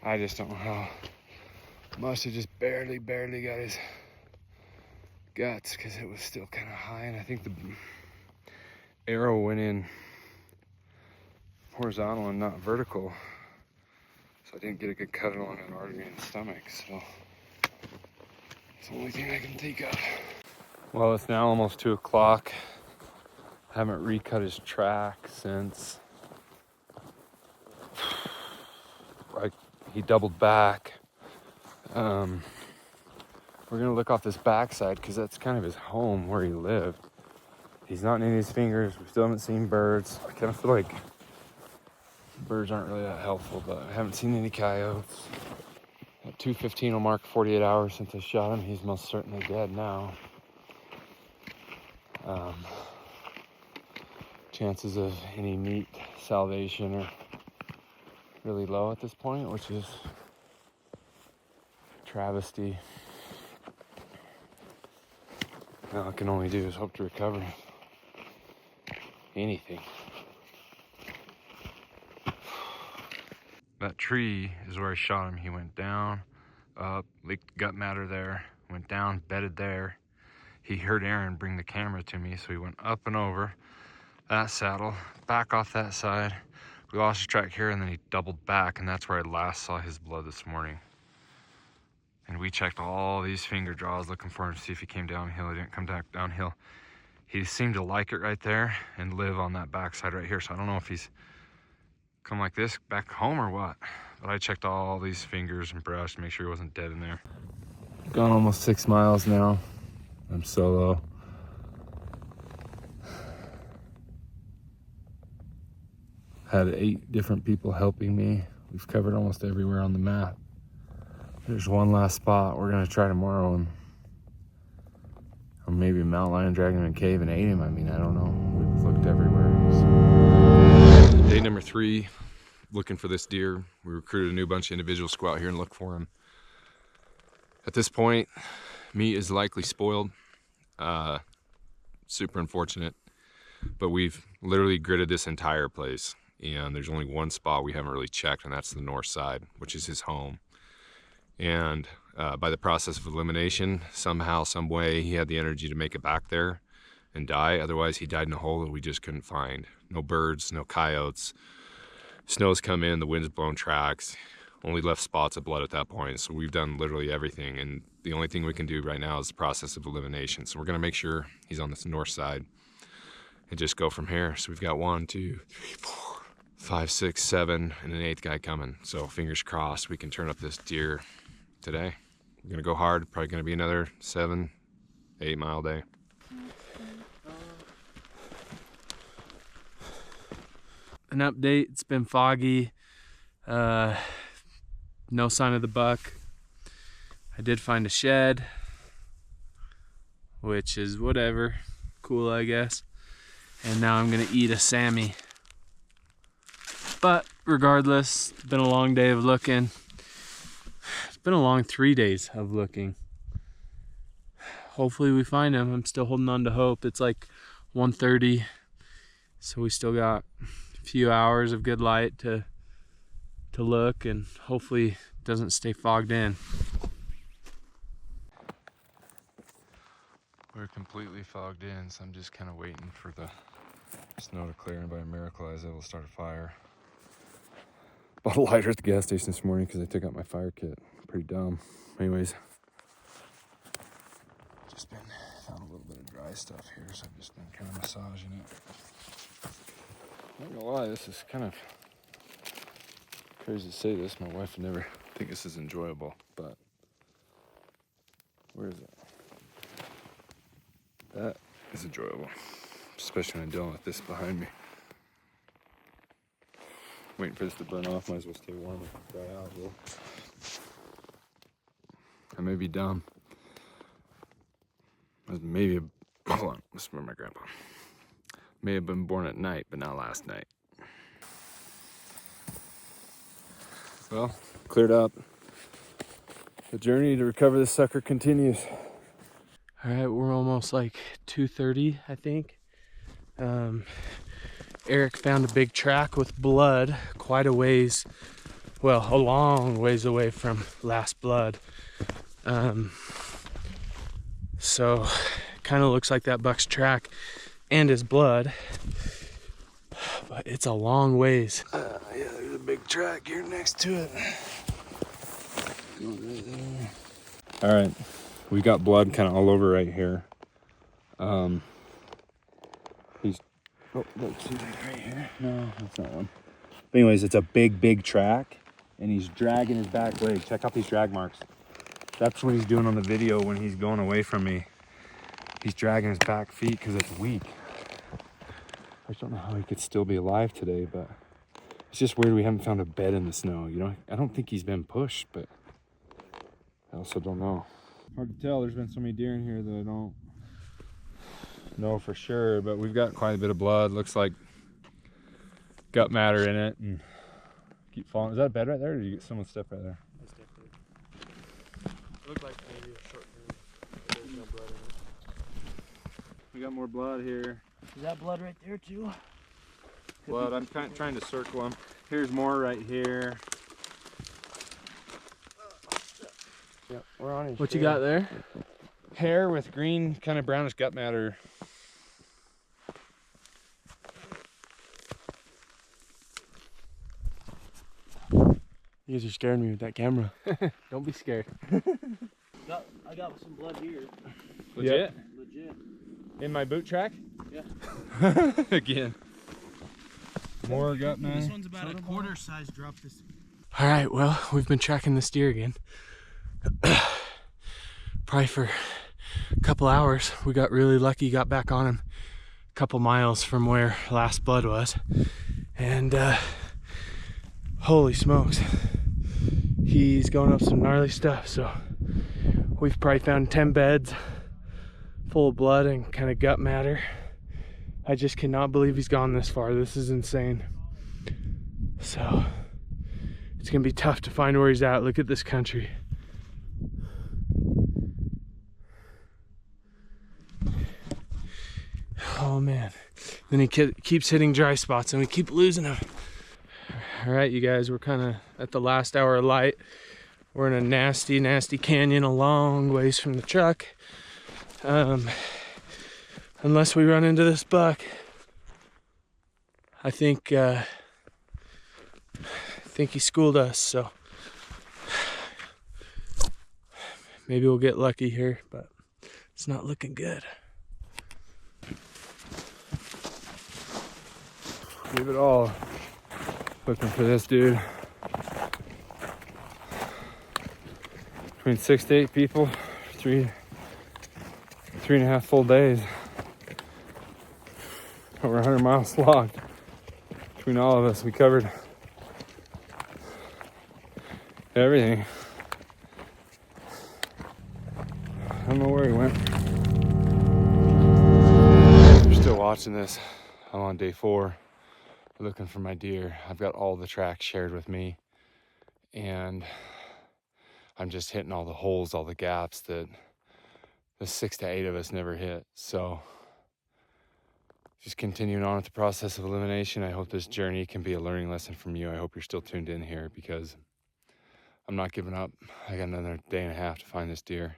I just don't know how. Must have just barely got his guts, because it was still kind of high, and I think the arrow went in horizontal and not vertical. So I didn't get a good cut along an artery in the stomach. So it's the only thing I can think of. Well, it's now almost 2 o'clock. Haven't recut his track since like he doubled back. We're gonna look off this backside because that's kind of his home where he lived. He's not in his fingers. We still haven't seen birds. I kind of feel like birds aren't really that helpful, but I haven't seen any coyotes. At 2:15 will mark 48 hours since I shot him. He's most certainly dead now. Chances of any meat salvation are really low at this point, which is a travesty. All I can only do is hope to recover anything. That tree is where I shot him. He went down, up, leaked gut matter there, went down, bedded there. He heard Aaron bring the camera to me, so he went up and over that saddle, back off that side. We lost his track here, and then he doubled back, and that's where I last saw his blood this morning. And we checked all these finger draws looking for him to see if he came downhill. He didn't come back downhill. He seemed to like it right there and live on that backside right here. So I don't know if he's come like this back home or what. But I checked all these fingers and brush to make sure he wasn't dead in there. Gone almost 6 miles now. I'm solo. Had 8 different people helping me. We've covered almost everywhere on the map. There's one last spot we're gonna try tomorrow, or maybe Mount Lion, drag him in a cave and ate him. I mean, I don't know. We've looked everywhere. So. Day number 3, looking for this deer. We recruited a new bunch of individuals to go out here and look for him. At this point, meat is likely spoiled. Super unfortunate, but we've literally gridded this entire place, and there's only one spot we haven't really checked, and that's the north side, which is his home. And by the process of elimination, somehow, some way, he had the energy to make it back there and die. Otherwise, he died in a hole that we just couldn't find. No birds, no coyotes. Snow's come in, the wind's blown tracks. Only left spots of blood at that point. So we've done literally everything. And the only thing we can do right now is the process of elimination. So we're going to make sure he's on this north side and just go from here. So we've got 1, 2, 3, 4, 5, 6, 7, and an 8th guy coming. So fingers crossed we can turn up this deer today. We're going to go hard. Probably going to be another 7, 8 mile day. An update, it's been foggy. No sign of the buck. I did find a shed, which is whatever, cool I guess. And now I'm gonna eat a Sammy. But regardless, it's been a long day of looking. It's been a long 3 days of looking. Hopefully we find him. I'm still holding on to hope. It's like 1:30, so we still got a few hours of good light to look, and hopefully it doesn't stay fogged in. We're completely fogged in, so I'm just kind of waiting for the snow to clear, and by a miracle I was able to start a fire. Bought a lighter at the gas station this morning because I took out my fire kit. Pretty dumb. Anyways, just been found a little bit of dry stuff here, so I've just been kind of massaging it. Not gonna lie, this is kind of crazy to say this. My wife would never think this is enjoyable, but where is it? That is enjoyable, especially when I'm dealing with this behind me. Waiting for this to burn off, might as well stay warm and dry out a little. I may be dumb. Maybe, hold on, this is where my grandpa. May have been born at night, but not last night. Well, cleared up. The journey to recover this sucker continues. All right, we're almost like 2:30, I think. Eric found a big track with blood quite a ways, well, a long ways away from last blood. So kind of looks like that buck's track and his blood. But it's a long ways. Yeah, there's a big track here next to it. Going right there. All right, we got blood kind of all over right here. He's, oh, let's see, like right here. No, that's not one. But anyways, it's a big track, and he's dragging his back leg. Check out these drag marks. That's what he's doing on the video when he's going away from me. He's dragging his back feet because it's weak. I just don't know how he could still be alive today, but it's just weird we haven't found a bed in the snow. You know, I don't think he's been pushed, but I also don't know. Hard to tell. There's been so many deer in here that I don't know for sure, but we've got quite a bit of blood. Looks like gut matter in it, and keep falling. Is that a bed right there, or did you get someone's step right there? It looked like maybe a short term, but there's no blood in it. We got more blood here. Is that blood right there too? Blood, I'm kind of trying to circle them. Here's more right here. Yep, we're on it. What you got there? Hair with green, kind of brownish gut matter. You guys are scaring me with that camera. Don't be scared. I got some blood here. Legit? Legit. In my boot track? Yeah. Again. More gut matter. This one's about a quarter size drop. All right, well, we've been tracking this deer again. Probably for a couple hours. We got really lucky, got back on him a couple miles from where last blood was. And holy smokes, he's going up some gnarly stuff. So we've probably found 10 beds full of blood and kind of gut matter. I just cannot believe he's gone this far. This is insane. So it's gonna be tough to find where he's at. Look at this country. Oh man. Then he keeps hitting dry spots and we keep losing him. All right, you guys, we're kind of at the last hour of light. We're in a nasty canyon a long ways from the truck. Unless we run into this buck, I think he schooled us, so maybe we'll get lucky here, but it's not looking good. Give it all. Looking for this dude. Between 6 to 8 people, 3.5 full days. Over 100 miles logged. Between all of us, we covered everything. I don't know where he went. If you're still watching this, I'm on day 4. Looking for my deer. I've got all the tracks shared with me, and I'm just hitting all the holes, all the gaps that the 6 to 8 of us never hit. So just continuing on with the process of elimination. I hope this journey can be a learning lesson from you. I hope you're still tuned in here, because I'm not giving up. I got another day and a half to find this deer.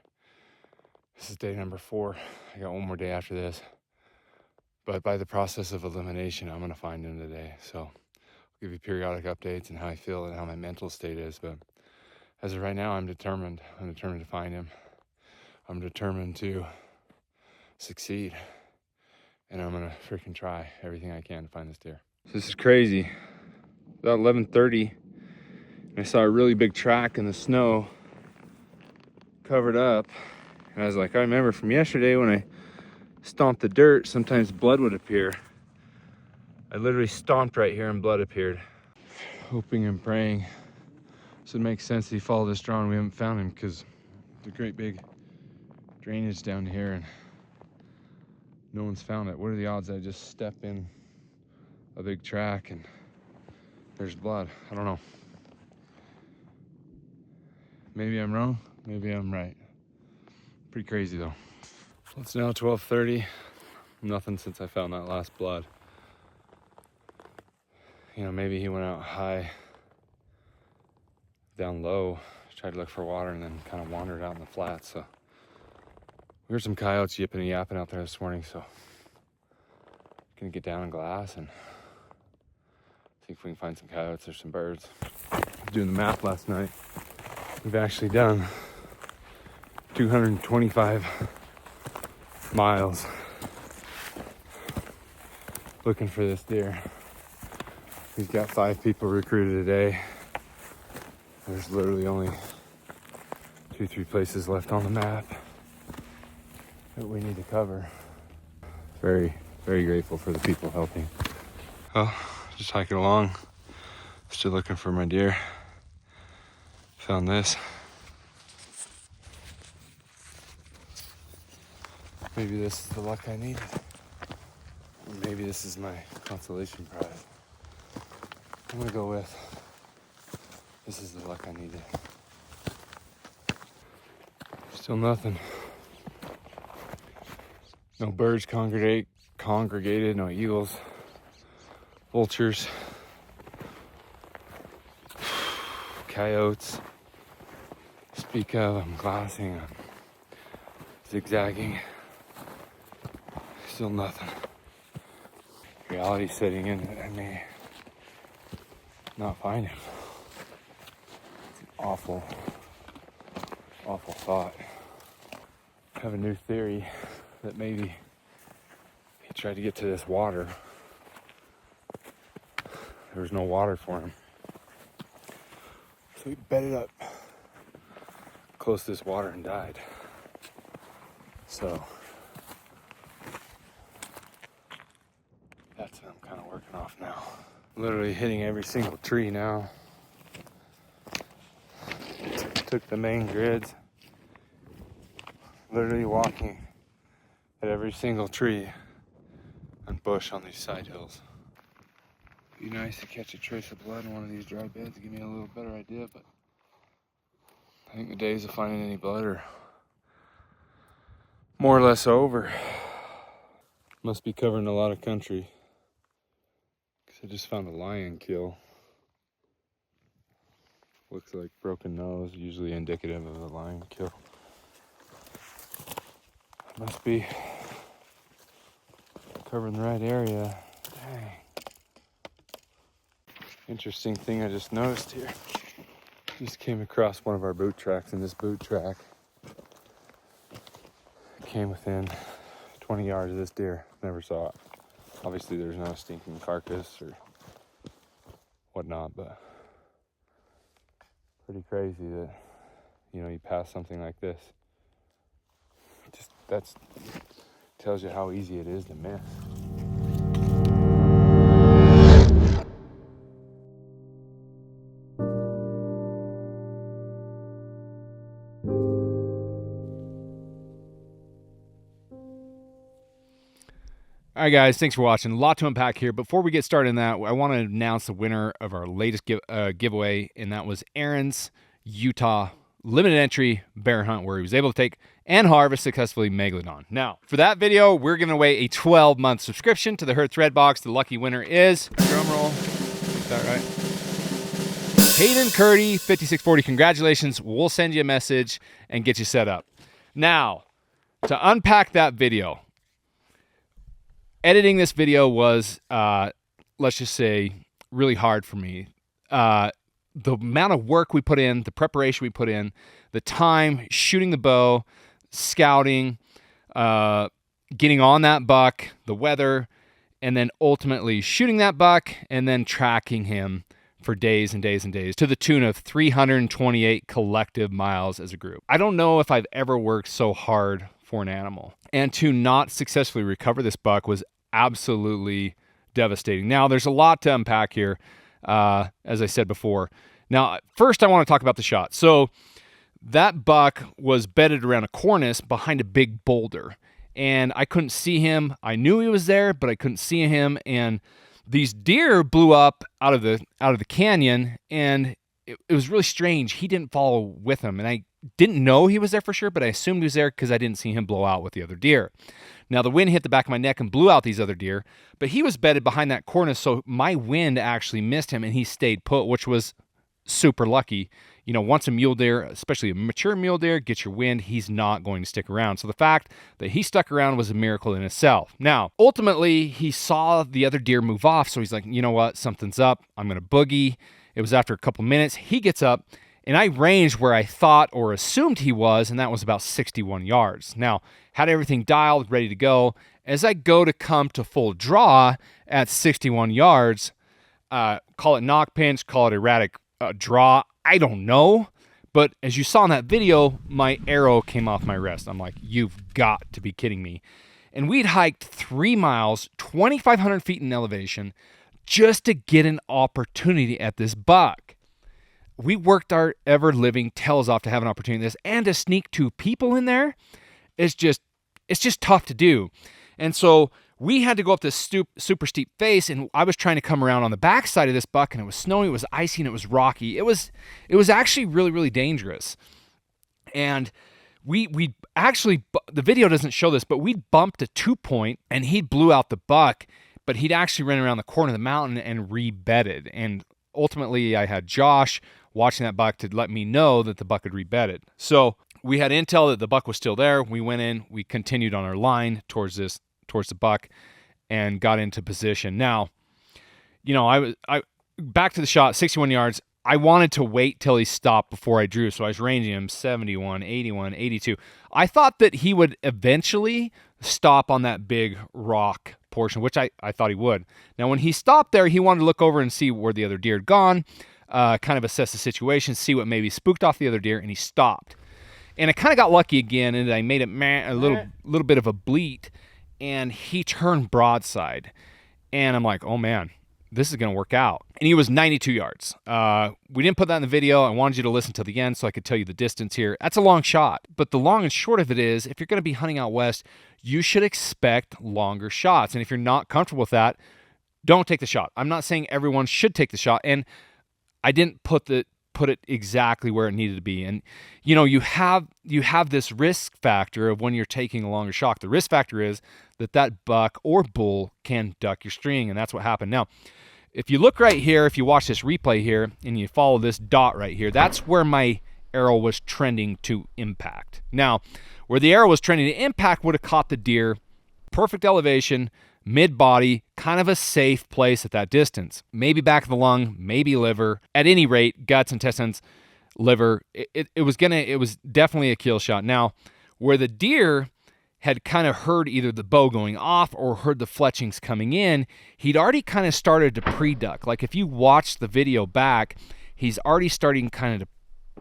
This is day number 4. I got one more day after this. But by the process of elimination, I'm going to find him today. So I'll give you periodic updates and how I feel and how my mental state is. But as of right now, I'm determined. I'm determined to find him. I'm determined to succeed. And I'm going to freaking try everything I can to find this deer. This is crazy. About 11:30, and I saw a really big track in the snow covered up. And I was like, I remember from yesterday when I stomped the dirt, sometimes blood would appear. I literally stomped right here and blood appeared. Hoping and praying this would make sense that he followed us drawn. We haven't found him because there's a great big drainage down here and no one's found it. What are the odds that I just step in a big track and there's blood? I don't know. Maybe I'm wrong, maybe I'm right. Pretty crazy though. It's now 12:30. Nothing since I found that last blood. You know, maybe he went out high, down low, tried to look for water, and then kind of wandered out in the flats. So we heard some coyotes yipping and yapping out there this morning. So gonna get down on glass and See if we can find some coyotes or some birds. I was doing the math last night. We've actually done 225 miles looking for this deer. He's got 5 people recruited today. There's literally only 2-3 places left on the map that we need to cover. Very, very grateful for the people helping. Well, just hiking along, still looking for my deer. Found this. Maybe this is the luck I needed. Or maybe this is my consolation prize. I'm gonna go with this is the luck I needed. Still nothing. No birds congregated, no eagles, vultures, coyotes. Speak of, I'm glassing, I'm zigzagging. Still nothing. Reality setting in that I may not find him. It's an awful, awful thought. I have a new theory that maybe he tried to get to this water. There was no water for him. So he bedded up close to this water and died. So that's what I'm kind of working off now. Literally hitting every single tree now. Took the main grids. Literally walking at every single tree and bush on these side hills. Be nice to catch a trace of blood in one of these dry beds to give me a little better idea, but I think the days of finding any blood are more or less over. Must be covering a lot of country, because I just found a lion kill. Looks like broken nose, usually indicative of a lion kill. Must be covering the right area. Dang. Interesting thing I just noticed here. Just came across one of our boot tracks, and this boot track came within 20 yards of this deer. Never saw it. Obviously there's no stinking carcass or whatnot, but pretty crazy that, you know, you pass something like this. Just that's tells you how easy it is to miss. All right, guys, thanks for watching. A lot to unpack here. Before we get started in that, I want to announce the winner of our latest giveaway, and that was Aaron's Utah limited entry bear hunt, where he was able to take and harvest successfully megalodon. Now, for that video, we're giving away a 12-month subscription to the Herd Thread Box. The lucky winner is, drum roll, is that right? Hayden Curdy, 5640. Congratulations. We'll send you a message and get you set up. Now, to unpack that video, editing this video was, let's just say, really hard for me. The amount of work we put in, the preparation we put in, the time, shooting the bow, scouting, getting on that buck, the weather, and then ultimately shooting that buck and then tracking him for days and days and days, to the tune of 328 collective miles as a group. I don't know if I've ever worked so hard for an animal. And to not successfully recover this buck was absolutely devastating. Now, there's a lot to unpack here, as I said before. Now, first I want to talk about the shot. So that buck was bedded around a cornice behind a big boulder, and I couldn't see him. I knew he was there, but I couldn't see him, and these deer blew up out of the canyon, and it was really strange. He didn't follow with him, and I didn't know he was there for sure, but I assumed he was there because I didn't see him blow out with the other deer. Now, the wind hit the back of my neck and blew out these other deer, but he was bedded behind that cornice, so my wind actually missed him, and he stayed put, which was super lucky. once a mule deer, especially a mature mule deer, gets your wind, he's not going to stick around. So the fact that he stuck around was a miracle in itself. Now, ultimately, he saw the other deer move off, so he's like, you know what, something's up. I'm going to boogie. It was after a couple minutes. He gets up, and I ranged where I thought or assumed he was, and that was about 61 yards. Now, had everything dialed, ready to go. As I go to come to full draw at 61 yards, call it knock pinch, call it erratic draw, I don't know. But as you saw in that video, my arrow came off my wrist. I'm like, you've got to be kidding me. And we'd hiked 3 miles, 2,500 feet in elevation, just to get an opportunity at this buck. We worked our ever-living tails off to have an opportunity at this, and to sneak 2 people in there, it's just tough to do. And so we had to go up this super steep face, and I was trying to come around on the backside of this buck, and it was snowy, it was icy, and it was rocky. It was actually really, really dangerous. And we actually, the video doesn't show this, but we bumped a 2-point, and he blew out the buck, but he'd actually ran around the corner of the mountain and rebedded. And ultimately, I had Josh watching that buck to let me know that the buck had rebedded. So we had intel that the buck was still there. We went in, we continued on our line towards the buck, and got into position. Now, I back to the shot, 61 yards. I wanted to wait till he stopped before I drew, so I was ranging him 71, 81, 82. I thought that he would eventually stop on that big rock portion, which I thought he would. Now, when he stopped there, he wanted to look over and see where the other deer had gone, kind of assess the situation, see what maybe spooked off the other deer, and he stopped. And I kind of got lucky again, and I made it a little bit of a bleat, and he turned broadside. And I'm like, oh man, this is going to work out. And he was 92 yards. We didn't put that in the video. I wanted you to listen to the end so I could tell you the distance here. That's a long shot. But the long and short of it is, if you're going to be hunting out west, you should expect longer shots. And if you're not comfortable with that, don't take the shot. I'm not saying everyone should take the shot. And I didn't put it exactly where it needed to be. And you have this risk factor of when you're taking a longer shot. The risk factor is that buck or bull can duck your string, and that's what happened. Now, if you look right here, if you watch this replay here and you follow this dot right here, that's where my arrow was trending to impact. Now, where the arrow was trending to impact would have caught the deer, perfect elevation, mid-body, kind of a safe place at that distance. Maybe back of the lung, maybe liver. At any rate, guts, intestines, liver. It was definitely a kill shot. Now, where the deer had kind of heard either the bow going off or heard the fletchings coming in, he'd already kind of started to pre-duck. Like if you watch the video back, he's already starting kind of to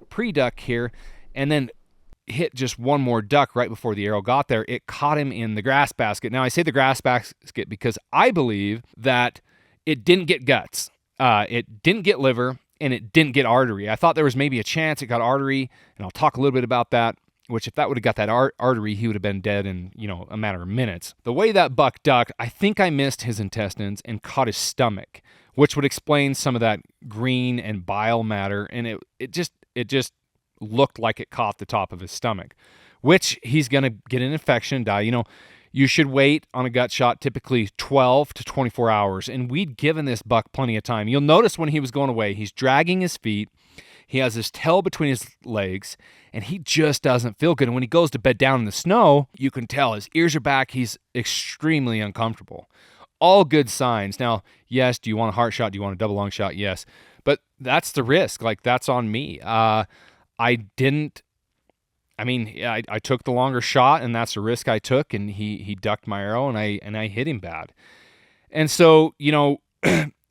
pre-duck here, and then hit just one more duck right before the arrow got there. It caught him in the grass basket. Now, I say the grass basket because I believe that it didn't get guts, it didn't get liver, and it didn't get artery. I thought there was maybe a chance it got artery, and I'll talk a little bit about that, which if that would have got that artery, he would have been dead in, a matter of minutes. The way that buck ducked, I think I missed his intestines and caught his stomach, which would explain some of that green and bile matter, and it just looked like it caught the top of his stomach, which he's going to get an infection and die. You should wait on a gut shot typically 12 to 24 hours, and we'd given this buck plenty of time. You'll notice when he was going away, he's dragging his feet, he has his tail between his legs, and he just doesn't feel good. And when he goes to bed down in the snow, you can tell his ears are back, he's extremely uncomfortable. All good signs. Now, yes, do you want a heart shot? Do you want a double lung shot? Yes. But that's the risk. Like, that's on me. I took the longer shot, and that's the risk I took, and he ducked my arrow, and I hit him bad. And so,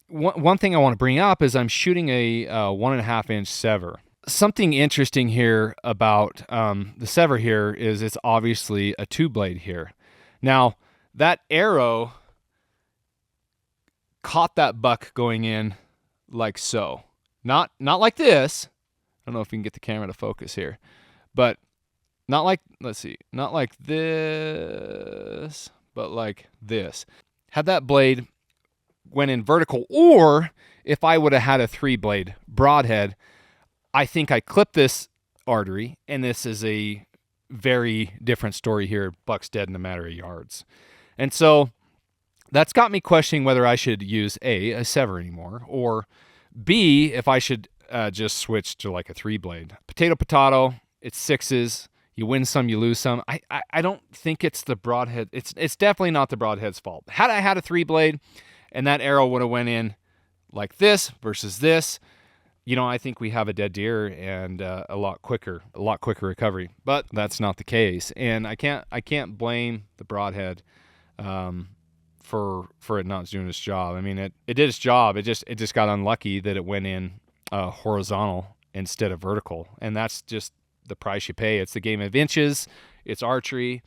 one thing I want to bring up is I'm shooting a 1.5 inch sever. Something interesting here about the sever here is it's obviously a 2-blade here. Now, that arrow caught that buck going in like so. Not like this. I don't know if we can get the camera to focus here, but not like this, but like this. Had that blade went in vertical, or if I would have had a 3-blade broadhead, I think I clipped this artery, and this is a very different story here. Buck's dead in a matter of yards. And so that's got me questioning whether I should use A sever anymore, or B, if I should just switched to like a 3-blade. Potato, it's 6s. You win some, you lose some. I don't think it's the broadhead. It's definitely not the broadhead's fault. Had I had a 3-blade and that arrow would have went in like this versus this, I think we have a dead deer and a lot quicker recovery. But that's not the case, and I can't blame the broadhead for it not doing its job. I mean, it did its job. It just got unlucky that it went in horizontal instead of vertical, and that's just the price you pay. It's the game of inches. It's archery.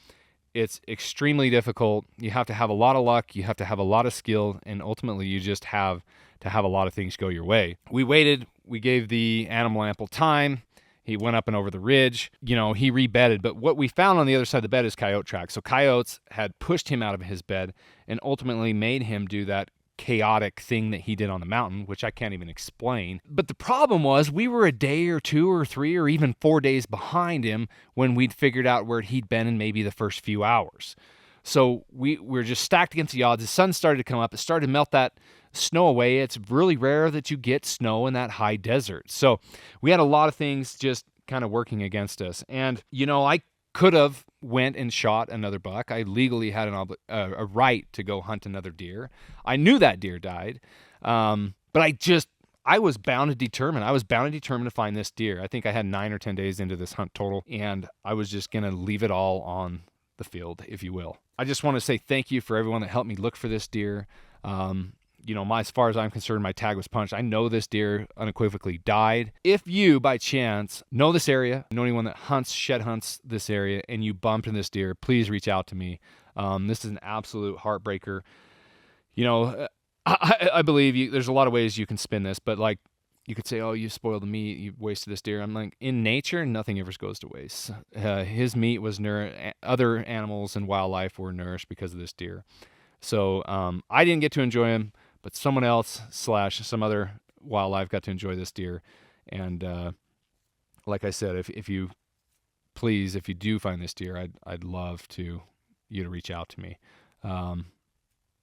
It's extremely difficult. You have to have a lot of luck. You have to have a lot of skill, and ultimately you just have to have a lot of things go your way. We waited. We gave the animal ample time. He went up and over the ridge. He rebedded. But what we found on the other side of the bed is coyote tracks. So coyotes had pushed him out of his bed and ultimately made him do that chaotic thing that he did on the mountain, which I can't even explain. But the problem was we were a day or 2 or 3 or even 4 days behind him when we'd figured out where he'd been in maybe the first few hours. So we were just stacked against the odds. The sun started to come up. It started to melt that snow away. It's really rare that you get snow in that high desert. So we had a lot of things just kind of working against us. And, I could have went and shot another buck. I legally had a right to go hunt another deer. I knew that deer died. But I was bound and determined. I was bound and determined to find this deer. I think I had 9 or 10 days into this hunt total, and I was just going to leave it all on the field, if you will. I just want to say thank you for everyone that helped me look for this deer. As far as I'm concerned, my tag was punched. I know this deer unequivocally died. If you, by chance, know this area, know anyone that shed hunts this area, and you bumped into this deer, please reach out to me. This is an absolute heartbreaker. I believe there's a lot of ways you can spin this, but like, you could say, oh, you spoiled the meat, you wasted this deer. I'm like, in nature, nothing ever goes to waste. His meat was other animals and wildlife were nourished because of this deer. So I didn't get to enjoy him, but someone else / some other wildlife got to enjoy this deer. And like I said, if you do find this deer, I'd love you to reach out to me.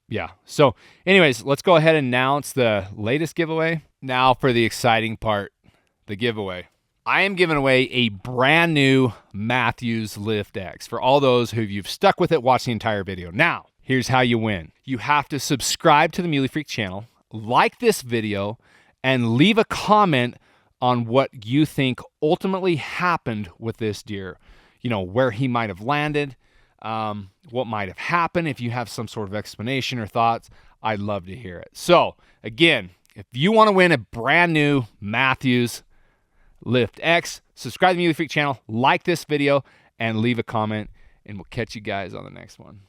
Yeah. So anyways, let's go ahead and announce the latest giveaway. Now for the exciting part, the giveaway. I am giving away a brand new Matthews Lift X for all those who you've stuck with it, watch the entire video. Now, here's how you win. You have to subscribe to the Muley Freak channel, like this video, and leave a comment on what you think ultimately happened with this deer. Where he might have landed, what might have happened. If you have some sort of explanation or thoughts, I'd love to hear it. So, again, if you want to win a brand new Matthews Lift X, subscribe to the Muley Freak channel, like this video, and leave a comment, and we'll catch you guys on the next one.